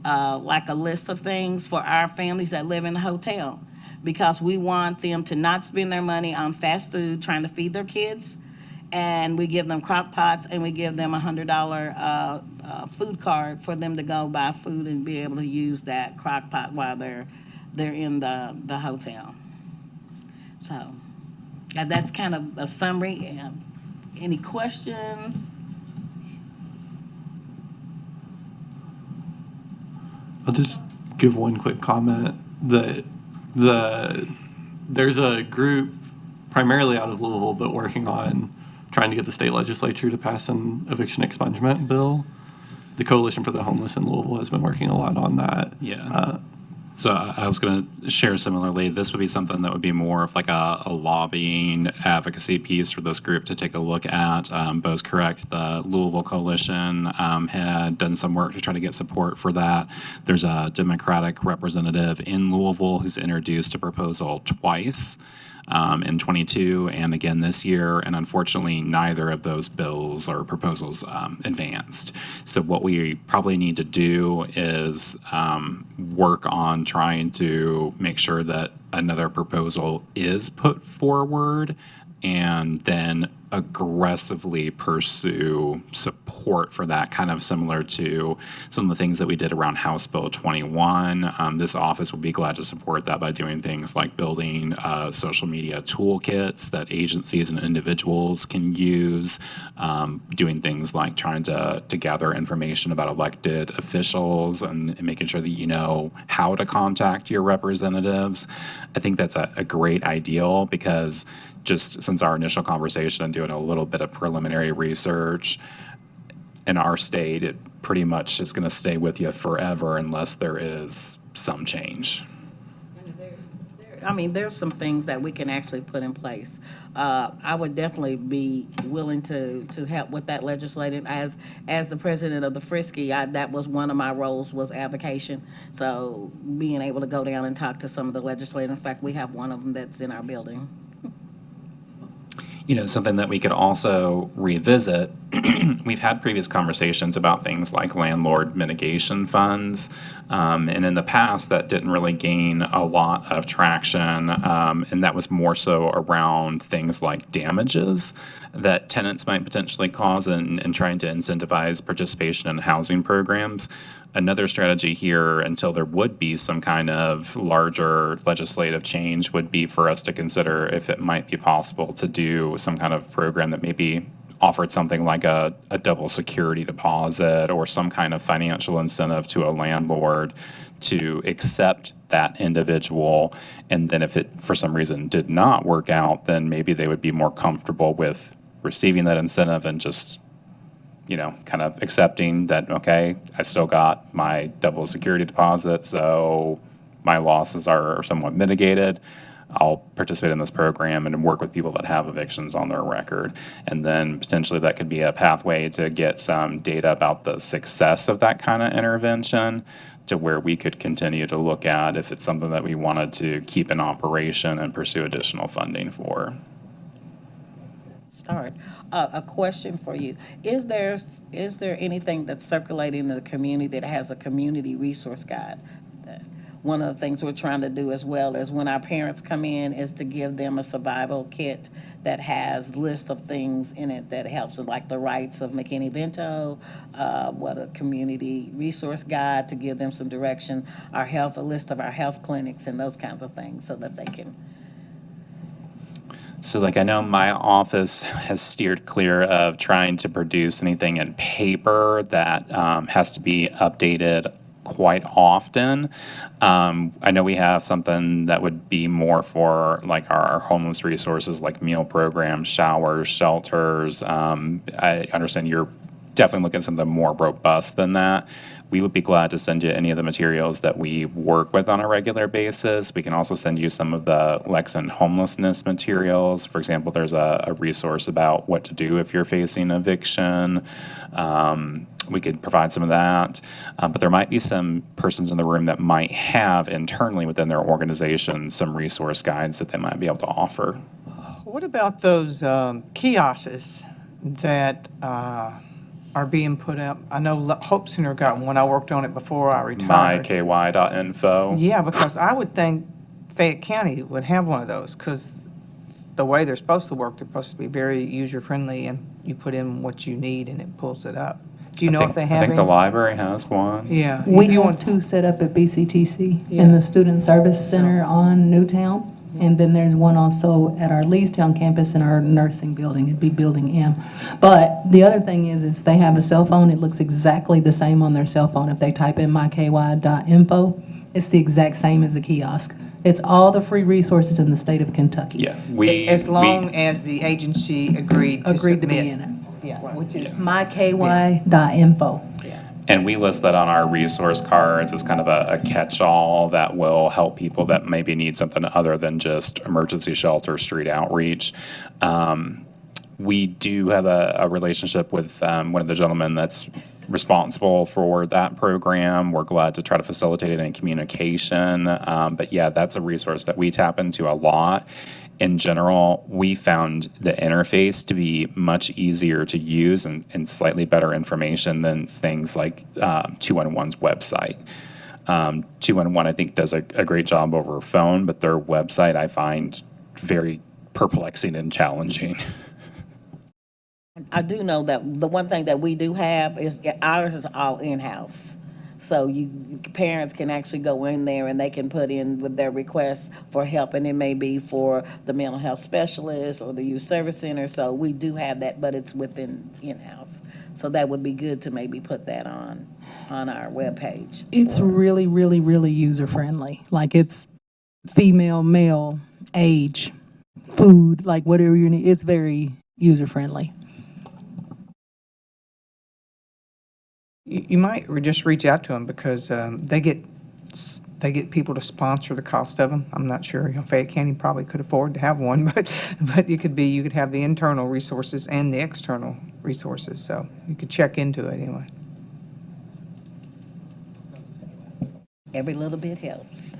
like a list of things for our families that live in a hotel, because we want them to not spend their money on fast food trying to feed their kids. And we give them crock pots, and we give them $100 food card for them to go buy food and be able to use that crock pot while they're in the hotel. So that's kind of a summary. Any questions? I'll just give one quick comment that there's a group primarily out of Louisville, but working on trying to get the state legislature to pass an eviction expungement bill. The Coalition for the Homeless in Louisville has been working a lot on that. Yeah. So I was going to share similarly, this would be something that would be more of like a lobbying advocacy piece for this group to take a look at. Bo's correct. The Louisville Coalition had done some work to try to get support for that. There's a Democratic representative in Louisville who's introduced a proposal twice. In 22 and again this year, and unfortunately neither of those bills or proposals advanced. So what we probably need to do is work on trying to make sure that another proposal is put forward, and then aggressively pursue support for that, kind of similar to some of the things that we did around House Bill 21. This office would be glad to support that by doing things like building social media toolkits that agencies and individuals can use, doing things like trying to gather information about elected officials and making sure that you know how to contact your representatives. I think that's a great ideal, because just since our initial conversation and doing a little bit of preliminary research, in our state, it pretty much is going to stay with you forever unless there is some change. I mean, there's some things that we can actually put in place. I would definitely be willing to help with that legislative. As the president of the Frisky, that was one of my roles, was advocation. So being able to go down and talk to some of the legislators. In fact, we have one of them that's in our building. You know, something that we could also revisit, we've had previous conversations about things like landlord mitigation funds, and in the past that didn't really gain a lot of traction, and that was more so around things like damages that tenants might potentially cause, and trying to incentivize participation in housing programs. Another strategy here, until there would be some kind of larger legislative change, would be for us to consider if it might be possible to do some kind of program that maybe offered something like a double security deposit or some kind of financial incentive to a landlord to accept that individual. And then if it for some reason did not work out, then maybe they would be more comfortable with receiving that incentive and just kind of accepting that, okay, I still got my double security deposit, so my losses are somewhat mitigated. I'll participate in this program and work with people that have evictions on their record. And then potentially that could be a pathway to get some data about the success of that kind of intervention, to where we could continue to look at if it's something that we wanted to keep in operation and pursue additional funding for. Start. A question for you. Is there anything that's circulating in the community that has a community resource guide? One of the things we're trying to do as well is when our parents come in is to give them a survival kit that has lists of things in it that helps with like the rights of McKinney-Vento, what a community resource guide to give them some direction, a list of our health clinics and those kinds of things so that they can. So like I know my office has steered clear of trying to produce anything in paper that has to be updated quite often. I know we have something that would be more for like our homeless resources like meal programs, showers, shelters. I understand you're definitely looking at something more robust than that. We would be glad to send you any of the materials that we work with on a regular basis. We can also send you some of the Lexington homelessness materials. For example, there's a resource about what to do if you're facing eviction. We could provide some of that. But there might be some persons in the room that might have internally within their organization some resource guides that they might be able to offer. What about those kiosks that are being put up? I know Hope Center got one. I worked on it before I retired. myky.info. Yeah, because I would think Fayette County would have one of those because the way they're supposed to work, they're supposed to be very user-friendly, and you put in what you need and it pulls it up. Do you know if they have I think the any? library has one. Yeah. We If you have want- two set up at BCTC Yeah. in the Student Service Center on Newtown. And then there's one also at our Leestown campus in our nursing building. It'd be Building M. But the other thing is if they have a cell phone, it looks exactly the same on their cell phone. If they type in myky.info, it's the exact same as the kiosk. It's all the free resources in the state of Kentucky. Yeah, As long as the agency agreed to Agreed to be submit. in it. Yeah, which is myky.info. And we list that on our resource cards as kind of a catch-all that will help people that maybe need something other than just emergency shelter, street outreach. We do have a relationship with one of the gentlemen that's responsible for that program. We're glad to try to facilitate it in communication. But yeah, that's a resource that we tap into a lot. In general, we found the interface to be much easier to use and slightly better information than things like 211's website. 211, I think, does a great job over phone, but their website I find very perplexing and challenging. I do know that the one thing that we do have is ours is all in-house. So parents can actually go in there and they can put in with their requests for help, and it may be for the mental health specialist or the youth service center. So we do have that, but it's within in-house. So that would be good to maybe put that on our webpage. It's really, really, really user-friendly. Like it's female, male, age, food, like whatever you need. It's very user-friendly. You might just reach out to them because they get people to sponsor the cost of them. I'm not sure. Fayette County probably could afford to have one, but you could have the internal resources and the external resources. So you could check into it anyway. Every little bit helps.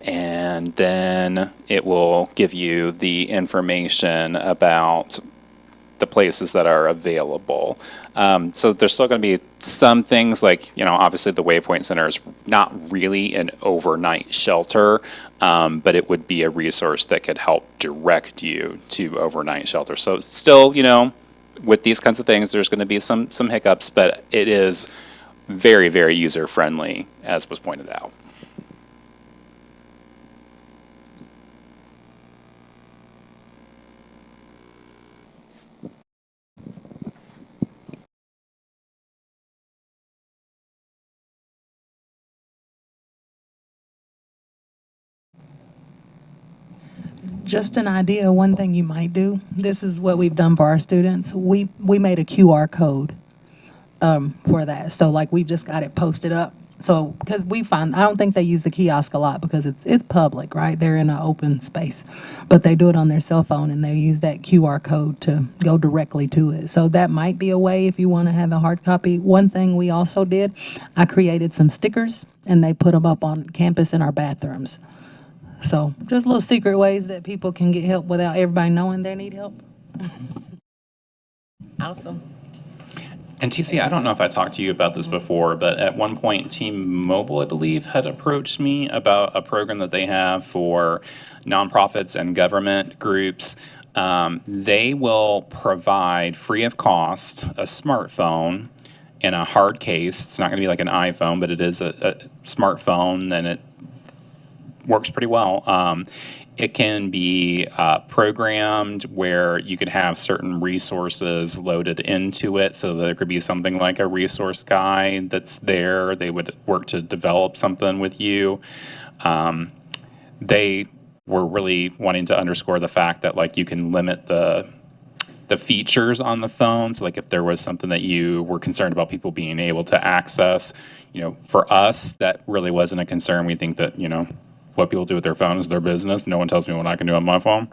And then it will give you the information about the places that are available. So there's still going to be some things like, obviously the Waypoint Center is not really an overnight shelter, but it would be a resource that could help direct you to overnight shelter. So still, with these kinds of things, there's going to be some hiccups, but it is very, very user friendly, as was pointed out. Just an idea, one thing you might do, this is what we've done for our students. We made a QR code for that. So like we've just got it posted up. So, because I don't think they use the kiosk a lot because it's public, right? They're in an open space. But they do it on their cell phone and they use that QR code to go directly to it. So that might be a way if you want to have a hard copy. One thing we also did, I created some stickers and they put them up on campus in our bathrooms. So just little secret ways that people can get help without everybody knowing they need help. Awesome. And TC, I don't know if I talked to you about this before, but at one point, T-Mobile, I believe, had approached me about a program that they have for nonprofits and government groups. They will provide free of cost a smartphone in a hard case. It's not going to be like an iPhone, but it is a smartphone, and it works pretty well. It can be programmed where you could have certain resources loaded into it. So there could be something like a resource guide that's there. They would work to develop something with you. They were really wanting to underscore the fact that like you can limit the features on the phone. So like if there was something that you were concerned about people being able to access, for us, that really wasn't a concern. We think that, what people do with their phone is their business. No one tells me what I can do on my phone.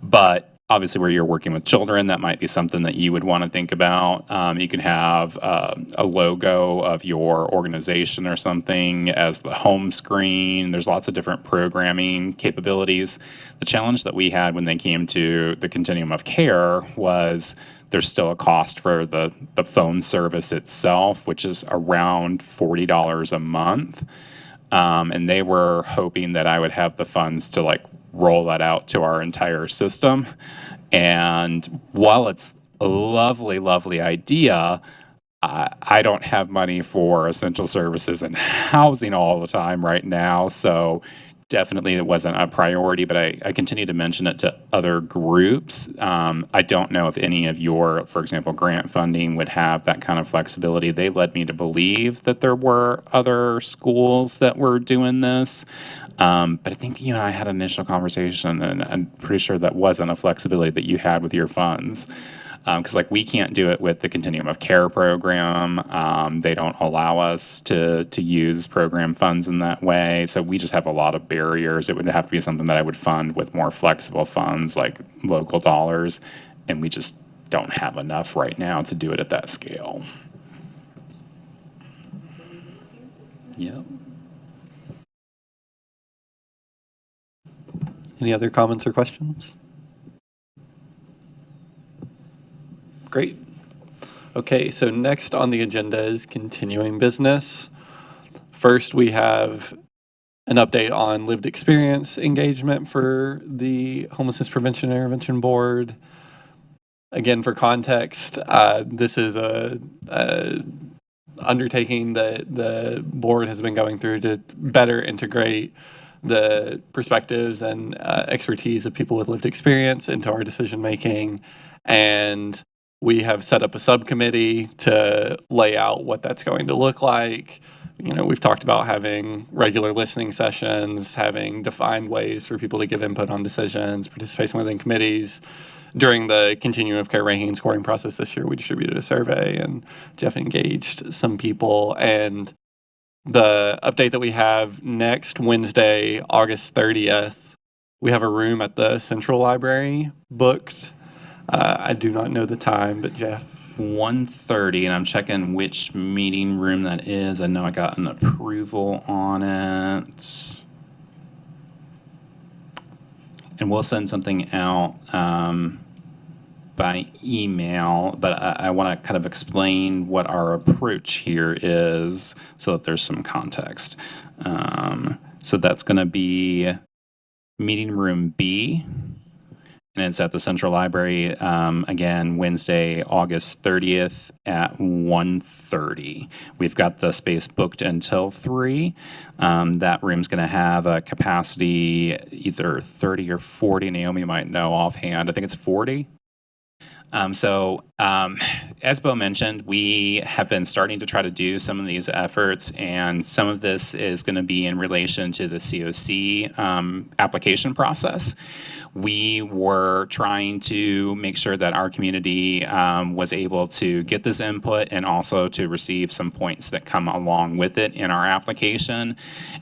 But obviously where you're working with children, that might be something that you would want to think about. You can have a logo of your organization or something as the home screen. There's lots of different programming capabilities. The challenge that we had when they came to the continuum of care was there's still a cost for the phone service itself, which is around $40 a month. And they were hoping that I would have the funds to like roll that out to our entire system. And while it's a lovely, lovely idea, I don't have money for essential services and housing all the time right now. So definitely it wasn't a priority, but I continue to mention it to other groups. I don't know if any of your, for example, grant funding would have that kind of flexibility. They led me to believe that there were other schools that were doing this. But I think you and I had an initial conversation, and I'm pretty sure that wasn't a flexibility that you had with your funds. Because like we can't do it with the Continuum of Care program. They don't allow us to use program funds in that way. So we just have a lot of barriers. It would have to be something that I would fund with more flexible funds like local dollars. And we just don't have enough right now to do it at that scale. Yep. Any other comments or questions? Great. Okay, so next on the agenda is continuing business. First, we have an update on lived experience engagement for the Homelessness Prevention and Intervention Board. Again, for context, this is a undertaking that the board has been going through to better integrate the perspectives and expertise of people with lived experience into our decision making. And we have set up a subcommittee to lay out what that's going to look like. We've talked about having regular listening sessions, having defined ways for people to give input on decisions, participation within committees. During the Continuum of Care ranking and scoring process this year, we distributed a survey, and Jeff engaged some people. And the update that we have next Wednesday, August 30th, we have a room at the Central Library booked. I do not know the time, but Jeff. 1:30, and I'm checking which meeting room that is. I know I got an approval on it. And we'll send something out by email, but I want to kind of explain what our approach here is so that there's some context. So that's going to be meeting room B, and it's at the Central Library, again, Wednesday, August 30th at 1:30. We've got the space booked until 3. That room's going to have a capacity either 30 or 40. Naomi might know offhand. I think it's 40. As Bo mentioned, we have been starting to try to do some of these efforts, and some of this is going to be in relation to the COC application process. We were trying to make sure that our community was able to get this input and also to receive some points that come along with it in our application.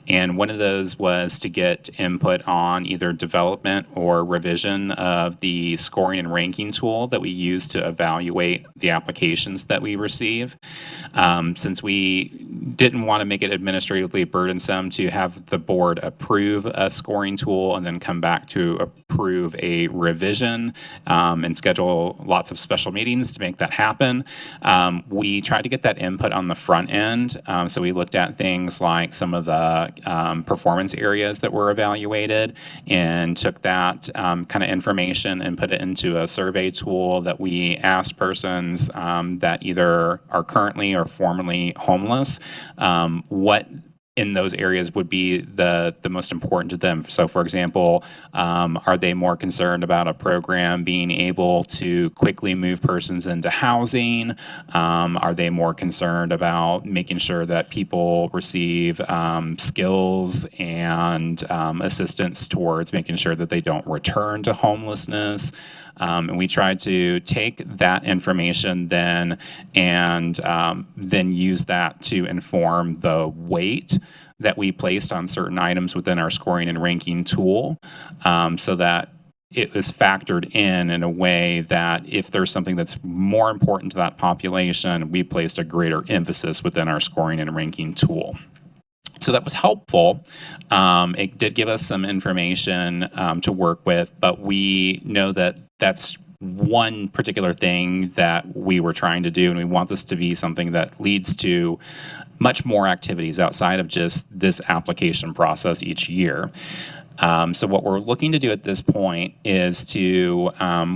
And one of those was to get input on either development or revision of the scoring and ranking tool that we use to evaluate the applications that we receive. Since we didn't want to make it administratively burdensome to have the board approve a scoring tool and then come back to approve a revision and schedule lots of special meetings to make that happen, we tried to get that input on the front end. So we looked at things like some of the performance areas that were evaluated and took that kind of information and put it into a survey tool that we asked persons that either are currently or formerly homeless what in those areas would be the most important to them. So for example, are they more concerned about a program being able to quickly move persons into housing? Are they more concerned about making sure that people receive skills and assistance towards making sure that they don't return to homelessness? And we tried to take that information then and then use that to inform the weight that we placed on certain items within our scoring and ranking tool, so that it was factored in a way that if there's something that's more important to that population, we placed a greater emphasis within our scoring and ranking tool. So that was helpful. It did give us some information to work with, but we know that that's one particular thing that we were trying to do, and we want this to be something that leads to much more activities outside of just this application process each year. So what we're looking to do at this point is to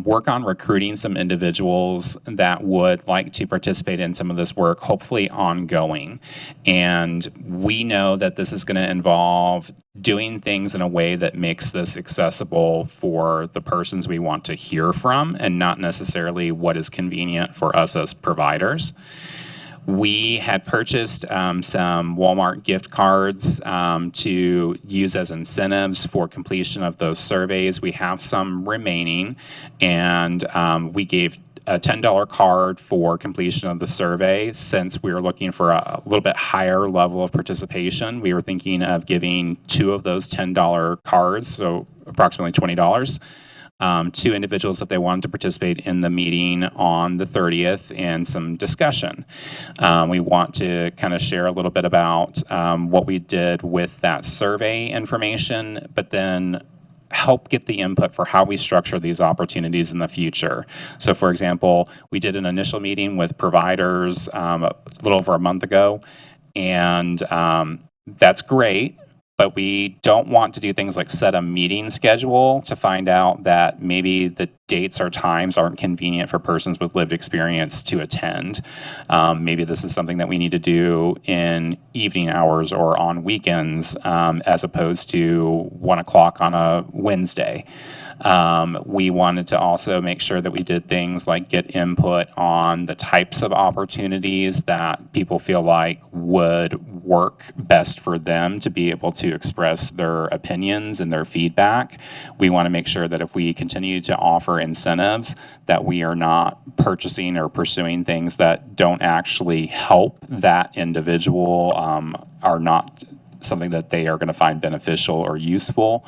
work on recruiting some individuals that would like to participate in some of this work, hopefully ongoing. And we know that this is going to involve doing things in a way that makes this accessible for the persons we want to hear from and not necessarily what is convenient for us as providers. We had purchased some Walmart gift cards to use as incentives for completion of those surveys. We have some remaining, and we gave a $10 card for completion of the survey. Since we were looking for a little bit higher level of participation, we were thinking of giving 2 of those $10 cards, so approximately $20. To individuals if they wanted to participate in the meeting on the 30th and some discussion. We want to kind of share a little bit about what we did with that survey information, but then help get the input for how we structure these opportunities in the future. So for example, we did an initial meeting with providers a little over a month ago, and that's great. But we don't want to do things like set a meeting schedule to find out that maybe the dates or times aren't convenient for persons with lived experience to attend. Maybe this is something that we need to do in evening hours or on weekends as opposed to 1 o'clock on a Wednesday. We wanted to also make sure that we did things like get input on the types of opportunities that people feel like would work best for them to be able to express their opinions and their feedback. We want to make sure that if we continue to offer incentives, that we are not purchasing or pursuing things that don't actually help that individual, are not something that they are going to find beneficial or useful.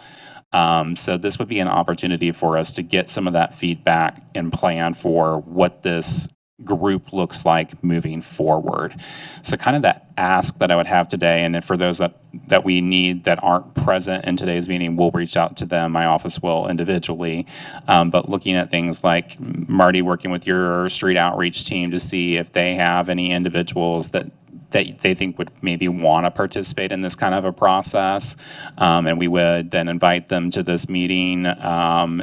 So this would be an opportunity for us to get some of that feedback and plan for what this group looks like moving forward. So kind of that ask that I would have today, and if for those that we need that aren't present in today's meeting, we'll reach out to them. My office will individually. But looking at things like Marty working with your street outreach team to see if they have any individuals that they think would maybe want to participate in this kind of a process. And we would then invite them to this meeting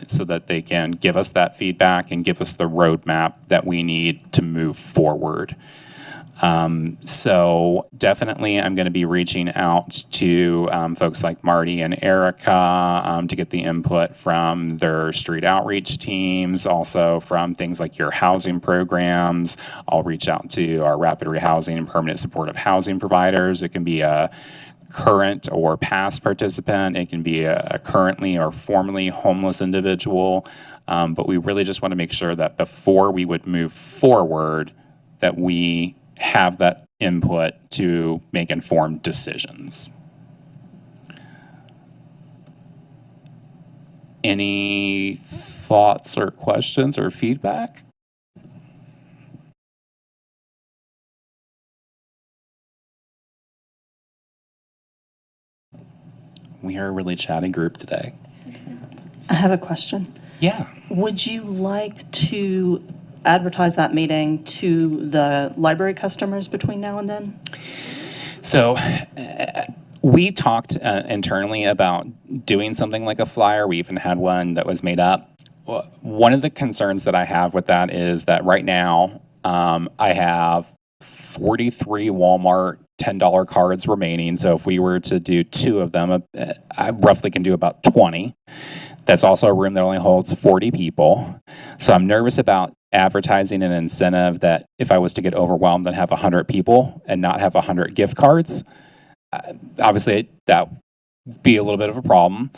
so that they can give us that feedback and give us the roadmap that we need to move forward. So definitely I'm going to be reaching out to folks like Marty and Erica to get the input from their street outreach teams, also from things like your housing programs. I'll reach out to our rapid rehousing and permanent supportive housing providers. It can be a current or past participant. It can be a currently or formerly homeless individual. But we really just want to make sure that before we would move forward, that we have that input to make informed decisions. Any thoughts or questions or feedback? We are a really chatty group today. I have a question. Yeah. Would you like to advertise that meeting to the library customers between now and then? So we talked internally about doing something like a flyer. We even had one that was made up. One of the concerns that I have with that is that right now I have 43 Walmart $10 cards remaining. So if we were to do 2 of them, I roughly can do about 20. That's also a room that only holds 40 people. So I'm nervous about advertising an incentive that if I was to get overwhelmed and have 100 people and not have 100 gift cards, obviously that would be a little bit of a problem.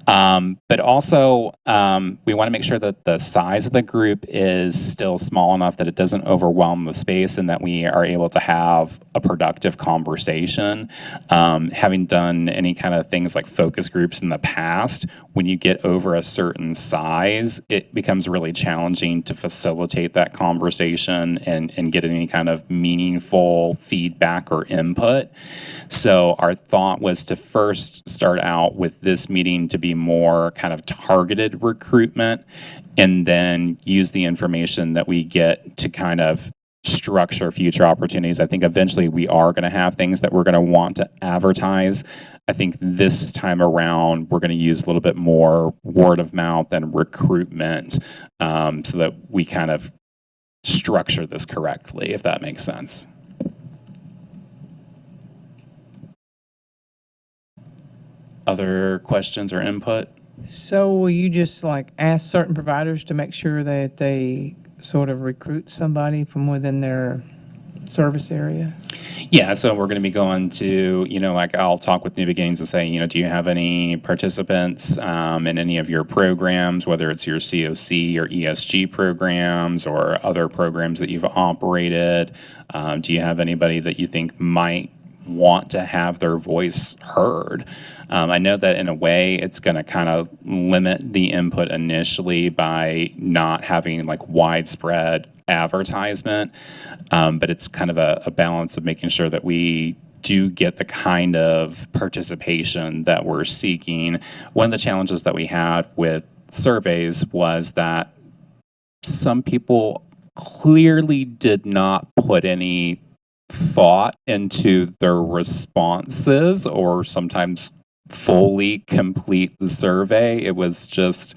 But also we want to make sure that the size of the group is still small enough that it doesn't overwhelm the space and that we are able to have a productive conversation. Having done any kind of things like focus groups in the past, when you get over a certain size, it becomes really challenging to facilitate that conversation and get any kind of meaningful feedback or input. So our thought was to first start out with this meeting to be more kind of targeted recruitment, and then use the information that we get to kind of structure future opportunities. I think eventually we are going to have things that we're going to want to advertise. I think this time around we're going to use a little bit more word of mouth and recruitment so that we kind of structure this correctly, if that makes sense. Other questions or input? So will you just like ask certain providers to make sure that they sort of recruit somebody from within their service area? Yeah, so we're going to be going to, like I'll talk with New Beginnings and say, do you have any participants in any of your programs, whether it's your COC or ESG programs or other programs that you've operated? Do you have anybody that you think might want to have their voice heard? I know that in a way it's going to kind of limit the input initially by not having like widespread advertisement, but it's kind of a balance of making sure that we do get the kind of participation that we're seeking. One of the challenges that we had with surveys was that some people clearly did not put any thought into their responses or sometimes fully complete the survey. It was just,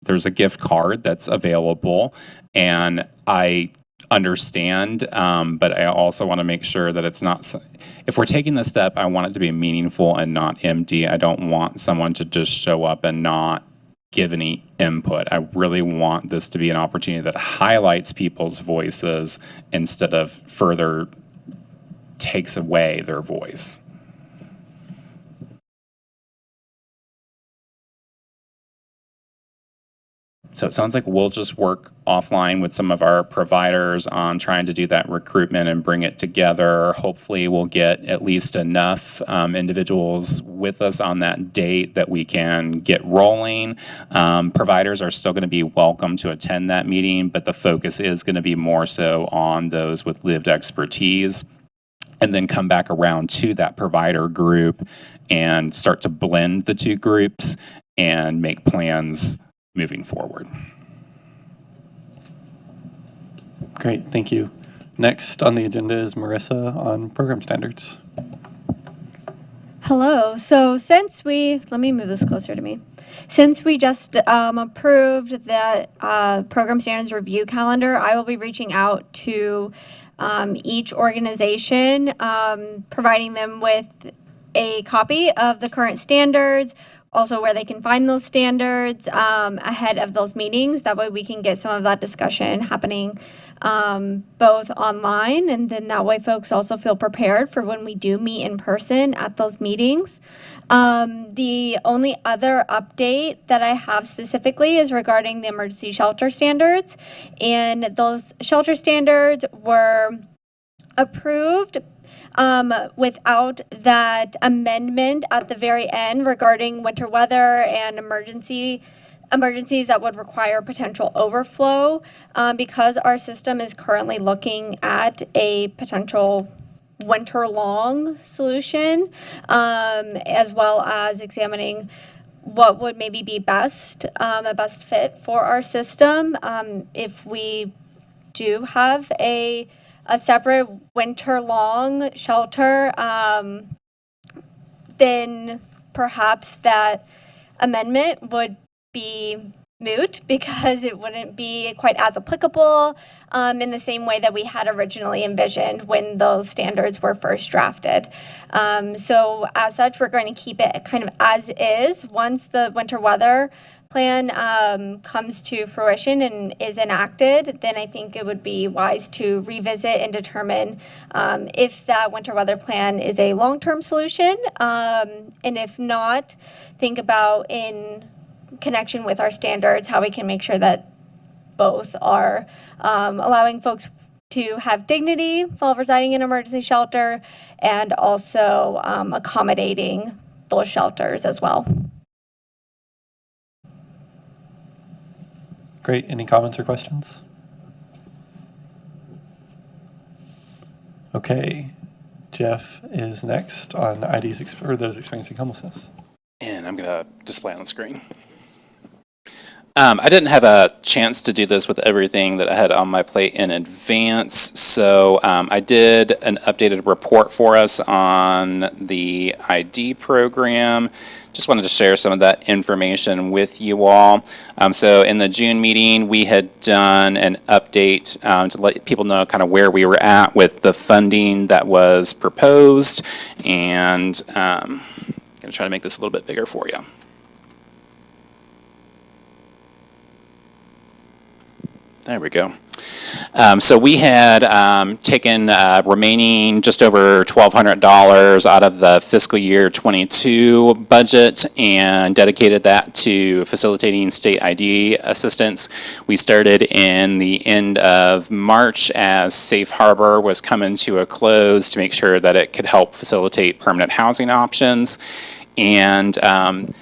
there's a gift card that's available, and I understand, but I also want to make sure that it's not, if we're taking this step, I want it to be meaningful and not empty. I don't want someone to just show up and not give any input. I really want this to be an opportunity that highlights people's voices instead of further takes away their voice. So it sounds like we'll just work offline with some of our providers on trying to do that recruitment and bring it together. Hopefully we'll get at least enough individuals with us on that date that we can get rolling. Providers are still going to be welcome to attend that meeting, but the focus is going to be more so on those with lived expertise, and then come back around to that provider group and start to blend the two groups and make plans moving forward. Great, thank you. Next on the agenda is Marissa on program standards. Hello. So let me move this closer to me. Since we just approved that program standards review calendar, I will be reaching out to each organization, providing them with a copy of the current standards, also where they can find those standards ahead of those meetings. That way we can get some of that discussion happening both online, and then that way folks also feel prepared for when we do meet in person at those meetings. The only other update that I have specifically is regarding the emergency shelter standards. And those shelter standards were approved without that amendment at the very end regarding winter weather and emergencies that would require potential overflow, because our system is currently looking at a potential winter-long solution, as well as examining what would maybe be best, a best fit for our system. If we do have a separate winter-long shelter, then perhaps that amendment would be moot because it wouldn't be quite as applicable in the same way that we had originally envisioned when those standards were first drafted. So as such, we're going to keep it kind of as is. Once the winter weather plan comes to fruition and is enacted, then I think it would be wise to revisit and determine if that winter weather plan is a long-term solution, and if not, think about in connection with our standards how we can make sure that both are allowing folks to have dignity while residing in an emergency shelter and also accommodating those shelters as well. Great. Any comments or questions? Okay. Jeff is next on IDs for those experiencing homelessness. And I'm going to display on the screen. I didn't have a chance to do this with everything that I had on my plate in advance, so I did an updated report for us on the ID program. Just wanted to share some of that information with you all. So in the June meeting, we had done an update to let people know kind of where we were at with the funding that was proposed, and I'm going to try to make this a little bit bigger for you. There we go. So we had taken remaining just over $1,200 out of the fiscal year 22 budget and dedicated that to facilitating state ID assistance. We started in the end of March as Safe Harbor was coming to a close to make sure that it could help facilitate permanent housing options. And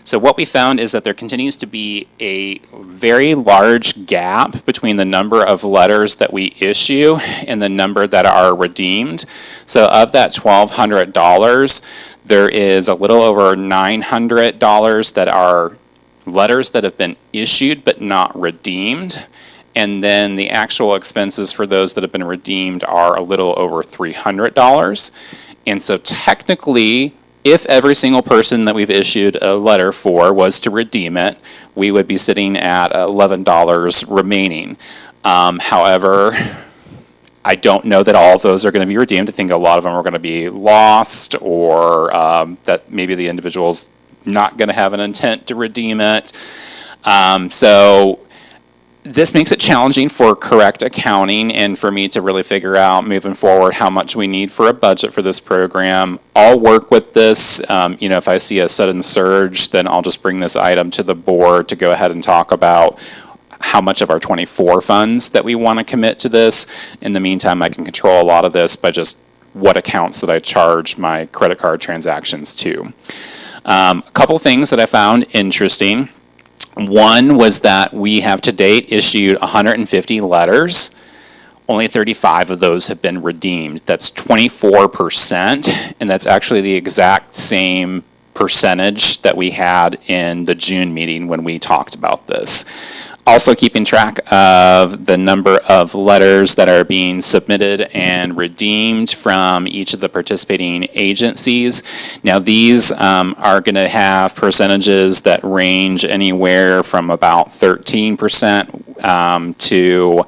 so what we found is that there continues to be a very large gap between the number of letters that we issue and the number that are redeemed. So of that $1,200, there is a little over $900 that are letters that have been issued but not redeemed. And then the actual expenses for those that have been redeemed are a little over $300. And so technically, if every single person that we've issued a letter for was to redeem it, we would be sitting at $11 remaining. However, I don't know that all of those are going to be redeemed. I think a lot of them are going to be lost, or that maybe the individual's not going to have an intent to redeem it. So this makes it challenging for correct accounting and for me to really figure out moving forward how much we need for a budget for this program. I'll work with this. If I see a sudden surge, then I'll just bring this item to the board to go ahead and talk about how much of our 24 funds that we want to commit to this. In the meantime, I can control a lot of this by just what accounts that I charge my credit card transactions to. A couple things that I found interesting. One was that we have to date issued 150 letters. Only 35 of those have been redeemed. That's 24%, and that's actually the exact same percentage that we had in the June meeting when we talked about this. Also keeping track of the number of letters that are being submitted and redeemed from each of the participating agencies. Now these are going to have percentages that range anywhere from about 13% to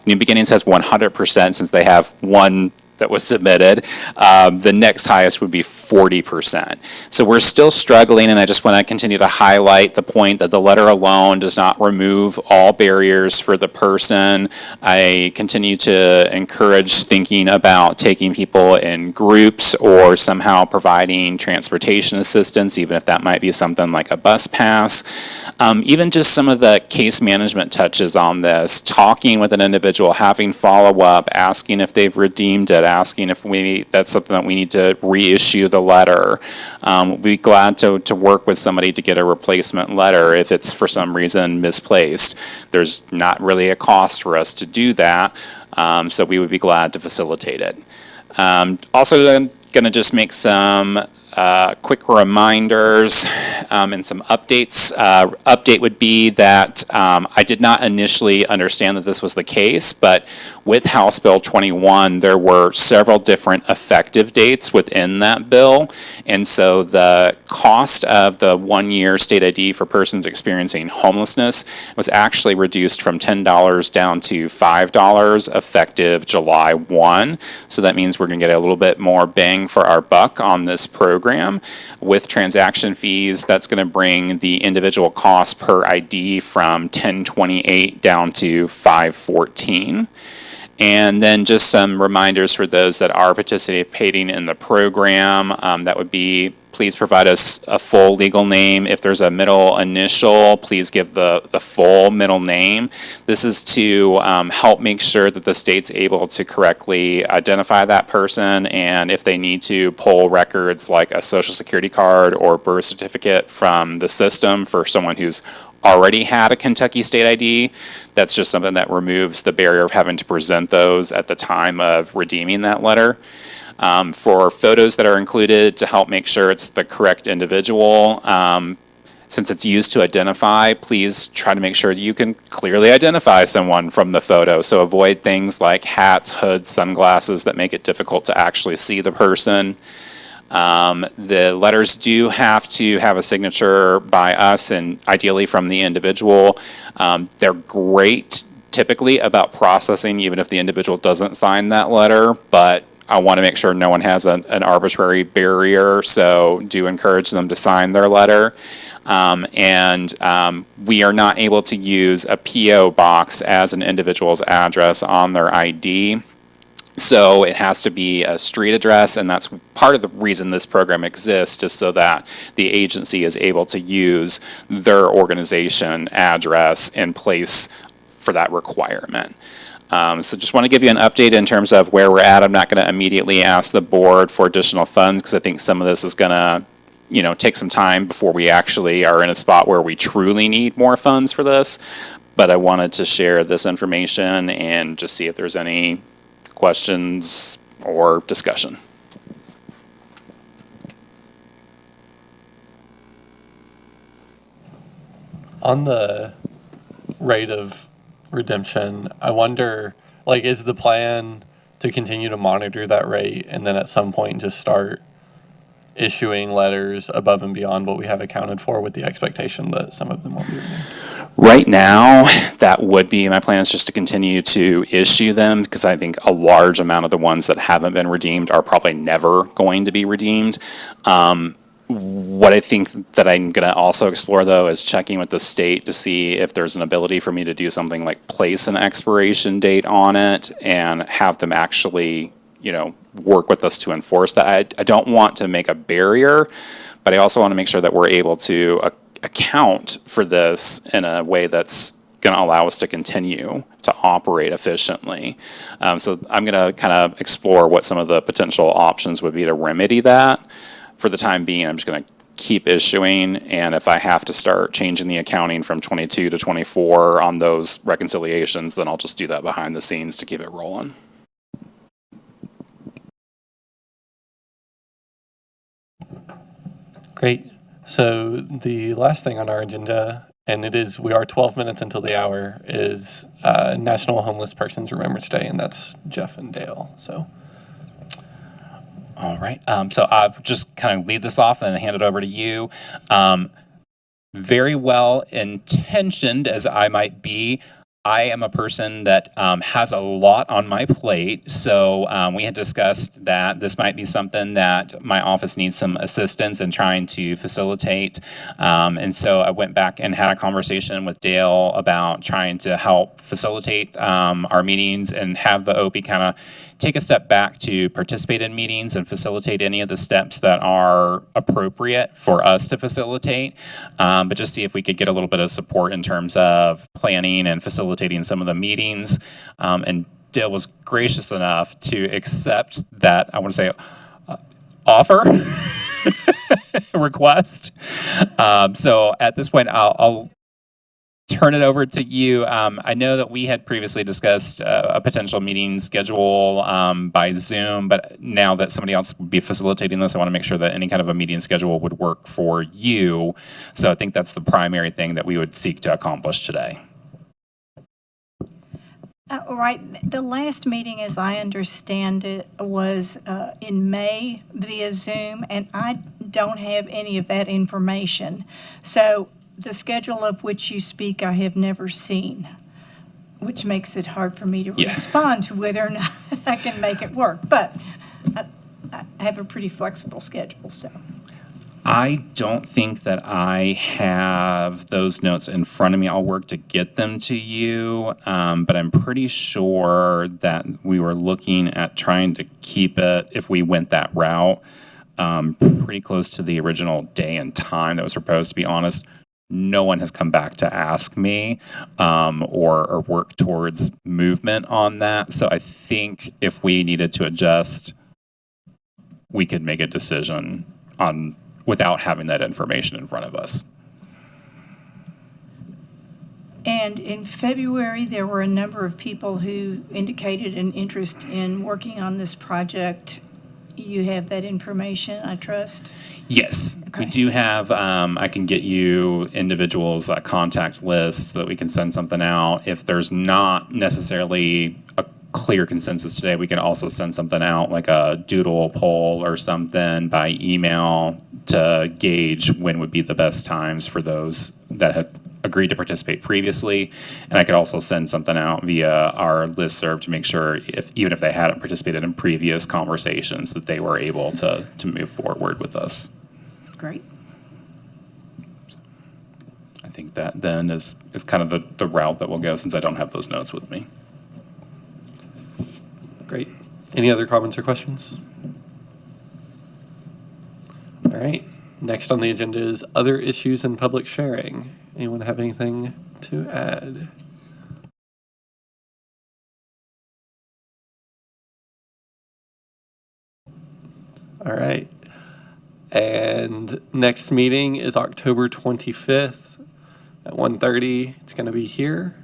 New Beginnings has 100% since they have one that was submitted. The next highest would be 40%. So we're still struggling, and I just want to continue to highlight the point that the letter alone does not remove all barriers for the person. I continue to encourage thinking about taking people in groups or somehow providing transportation assistance, even if that might be something like a bus pass. Even just some of the case management touches on this, talking with an individual, having follow-up, asking if they've redeemed it, asking if that's something that we need to reissue the letter. We'd be glad to work with somebody to get a replacement letter if it's for some reason misplaced. There's not really a cost for us to do that, so we would be glad to facilitate it. Also, I'm going to just make some quick reminders and some updates. Update would be that I did not initially understand that this was the case, but with House Bill 21, there were several different effective dates within that bill, and so the cost of the 1-year state ID for persons experiencing homelessness was actually reduced from $10 down to $5 effective July 1. So that means we're going to get a little bit more bang for our buck on this program. With transaction fees, that's going to bring the individual cost per ID from $10.28 down to $5.14. And then just some reminders for those that are participating in the program. That would be, please provide us a full legal name. If there's a middle initial, please give the full middle name. This is to help make sure that the state's able to correctly identify that person, and if they need to pull records like a social security card or birth certificate from the system for someone who's already had a Kentucky state ID, that's just something that removes the barrier of having to present those at the time of redeeming that letter. For photos that are included to help make sure it's the correct individual, since it's used to identify, please try to make sure you can clearly identify someone from the photo. So avoid things like hats, hoods, sunglasses that make it difficult to actually see the person. The letters do have to have a signature by us and ideally from the individual. They're great typically about processing even if the individual doesn't sign that letter, but I want to make sure no one has an arbitrary barrier, so do encourage them to sign their letter. We are not able to use a P.O. box as an individual's address on their ID. So it has to be a street address, and that's part of the reason this program exists, is so that the agency is able to use their organization address in place for that requirement. So just want to give you an update in terms of where we're at. I'm not going to immediately ask the board for additional funds because I think some of this is going to take some time before we actually are in a spot where we truly need more funds for this. But I wanted to share this information and just see if there's any questions or discussion. On the rate of redemption, I wonder, is the plan to continue to monitor that rate and then at some point just start issuing letters above and beyond what we have accounted for with the expectation that some of them will be redeemed? Right now, that would be my plan, is just to continue to issue them because I think a large amount of the ones that haven't been redeemed are probably never going to be redeemed. What I think that I'm going to also explore, though, is checking with the state to see if there's an ability for me to do something like place an expiration date on it and have them actually, work with us to enforce that. I don't want to make a barrier, but I also want to make sure that we're able to account for this in a way that's going to allow us to continue to operate efficiently. So I'm going to kind of explore what some of the potential options would be to remedy that. For the time being, I'm just going to keep issuing, and if I have to start changing the accounting from 22 to 24 on those reconciliations, then I'll just do that behind the scenes to keep it rolling. Great. So the last thing on our agenda, and we are 12 minutes until the hour, is National Homeless Persons Remembrance Day, and that's Jeff and Dale. So. All right. So I'll just kind of lead this off and hand it over to you. Very well intentioned as I might be, I am a person that has a lot on my plate. So we had discussed that this might be something that my office needs some assistance in trying to facilitate. And so I went back and had a conversation with Dale about trying to help facilitate our meetings and have the OP kind of take a step back to participate in meetings and facilitate any of the steps that are appropriate for us to facilitate, but just see if we could get a little bit of support in terms of planning and facilitating some of the meetings. And Dale was gracious enough to accept that, I want to say, offer, request. So at this point, I'll turn it over to you. I know that we had previously discussed a potential meeting schedule by Zoom, but now that somebody else would be facilitating this, I want to make sure that any kind of a meeting schedule would work for you. So I think that's the primary thing that we would seek to accomplish today. Right. The last meeting, as I understand it, was in May via Zoom, and I don't have any of that information. So the schedule of which you speak, I have never seen, which makes it hard for me to respond to whether or not I can make it work. But I have a pretty flexible schedule, so. I don't think that I have those notes in front of me. I'll work to get them to you, but I'm pretty sure that we were looking at trying to keep it, if we went that route, pretty close to the original day and time that was proposed. To be honest, no one has come back to ask me or work towards movement on that. So I think if we needed to adjust, we could make a decision on without having that information in front of us. And in February, there were a number of people who indicated an interest in working on this project. You have that information, I trust? Yes, we do have, I can get you individuals' contact lists so that we can send something out. If there's not necessarily a clear consensus today, we can also send something out like a doodle poll or something by email to gauge when would be the best times for those that have agreed to participate previously. And I could also send something out via our listserv to make sure even if they hadn't participated in previous conversations that they were able to move forward with us. Great. I think that then is kind of the route that we'll go since I don't have those notes with me. Great. Any other comments or questions? All right. Next on the agenda is other issues and public sharing. Anyone have anything to add? All right. And next meeting is October 25th at 1:30. It's going to be here.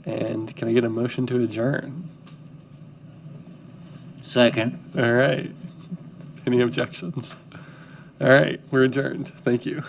And can I get a motion to adjourn? Second. All right. Any objections? All right, we're adjourned. Thank you.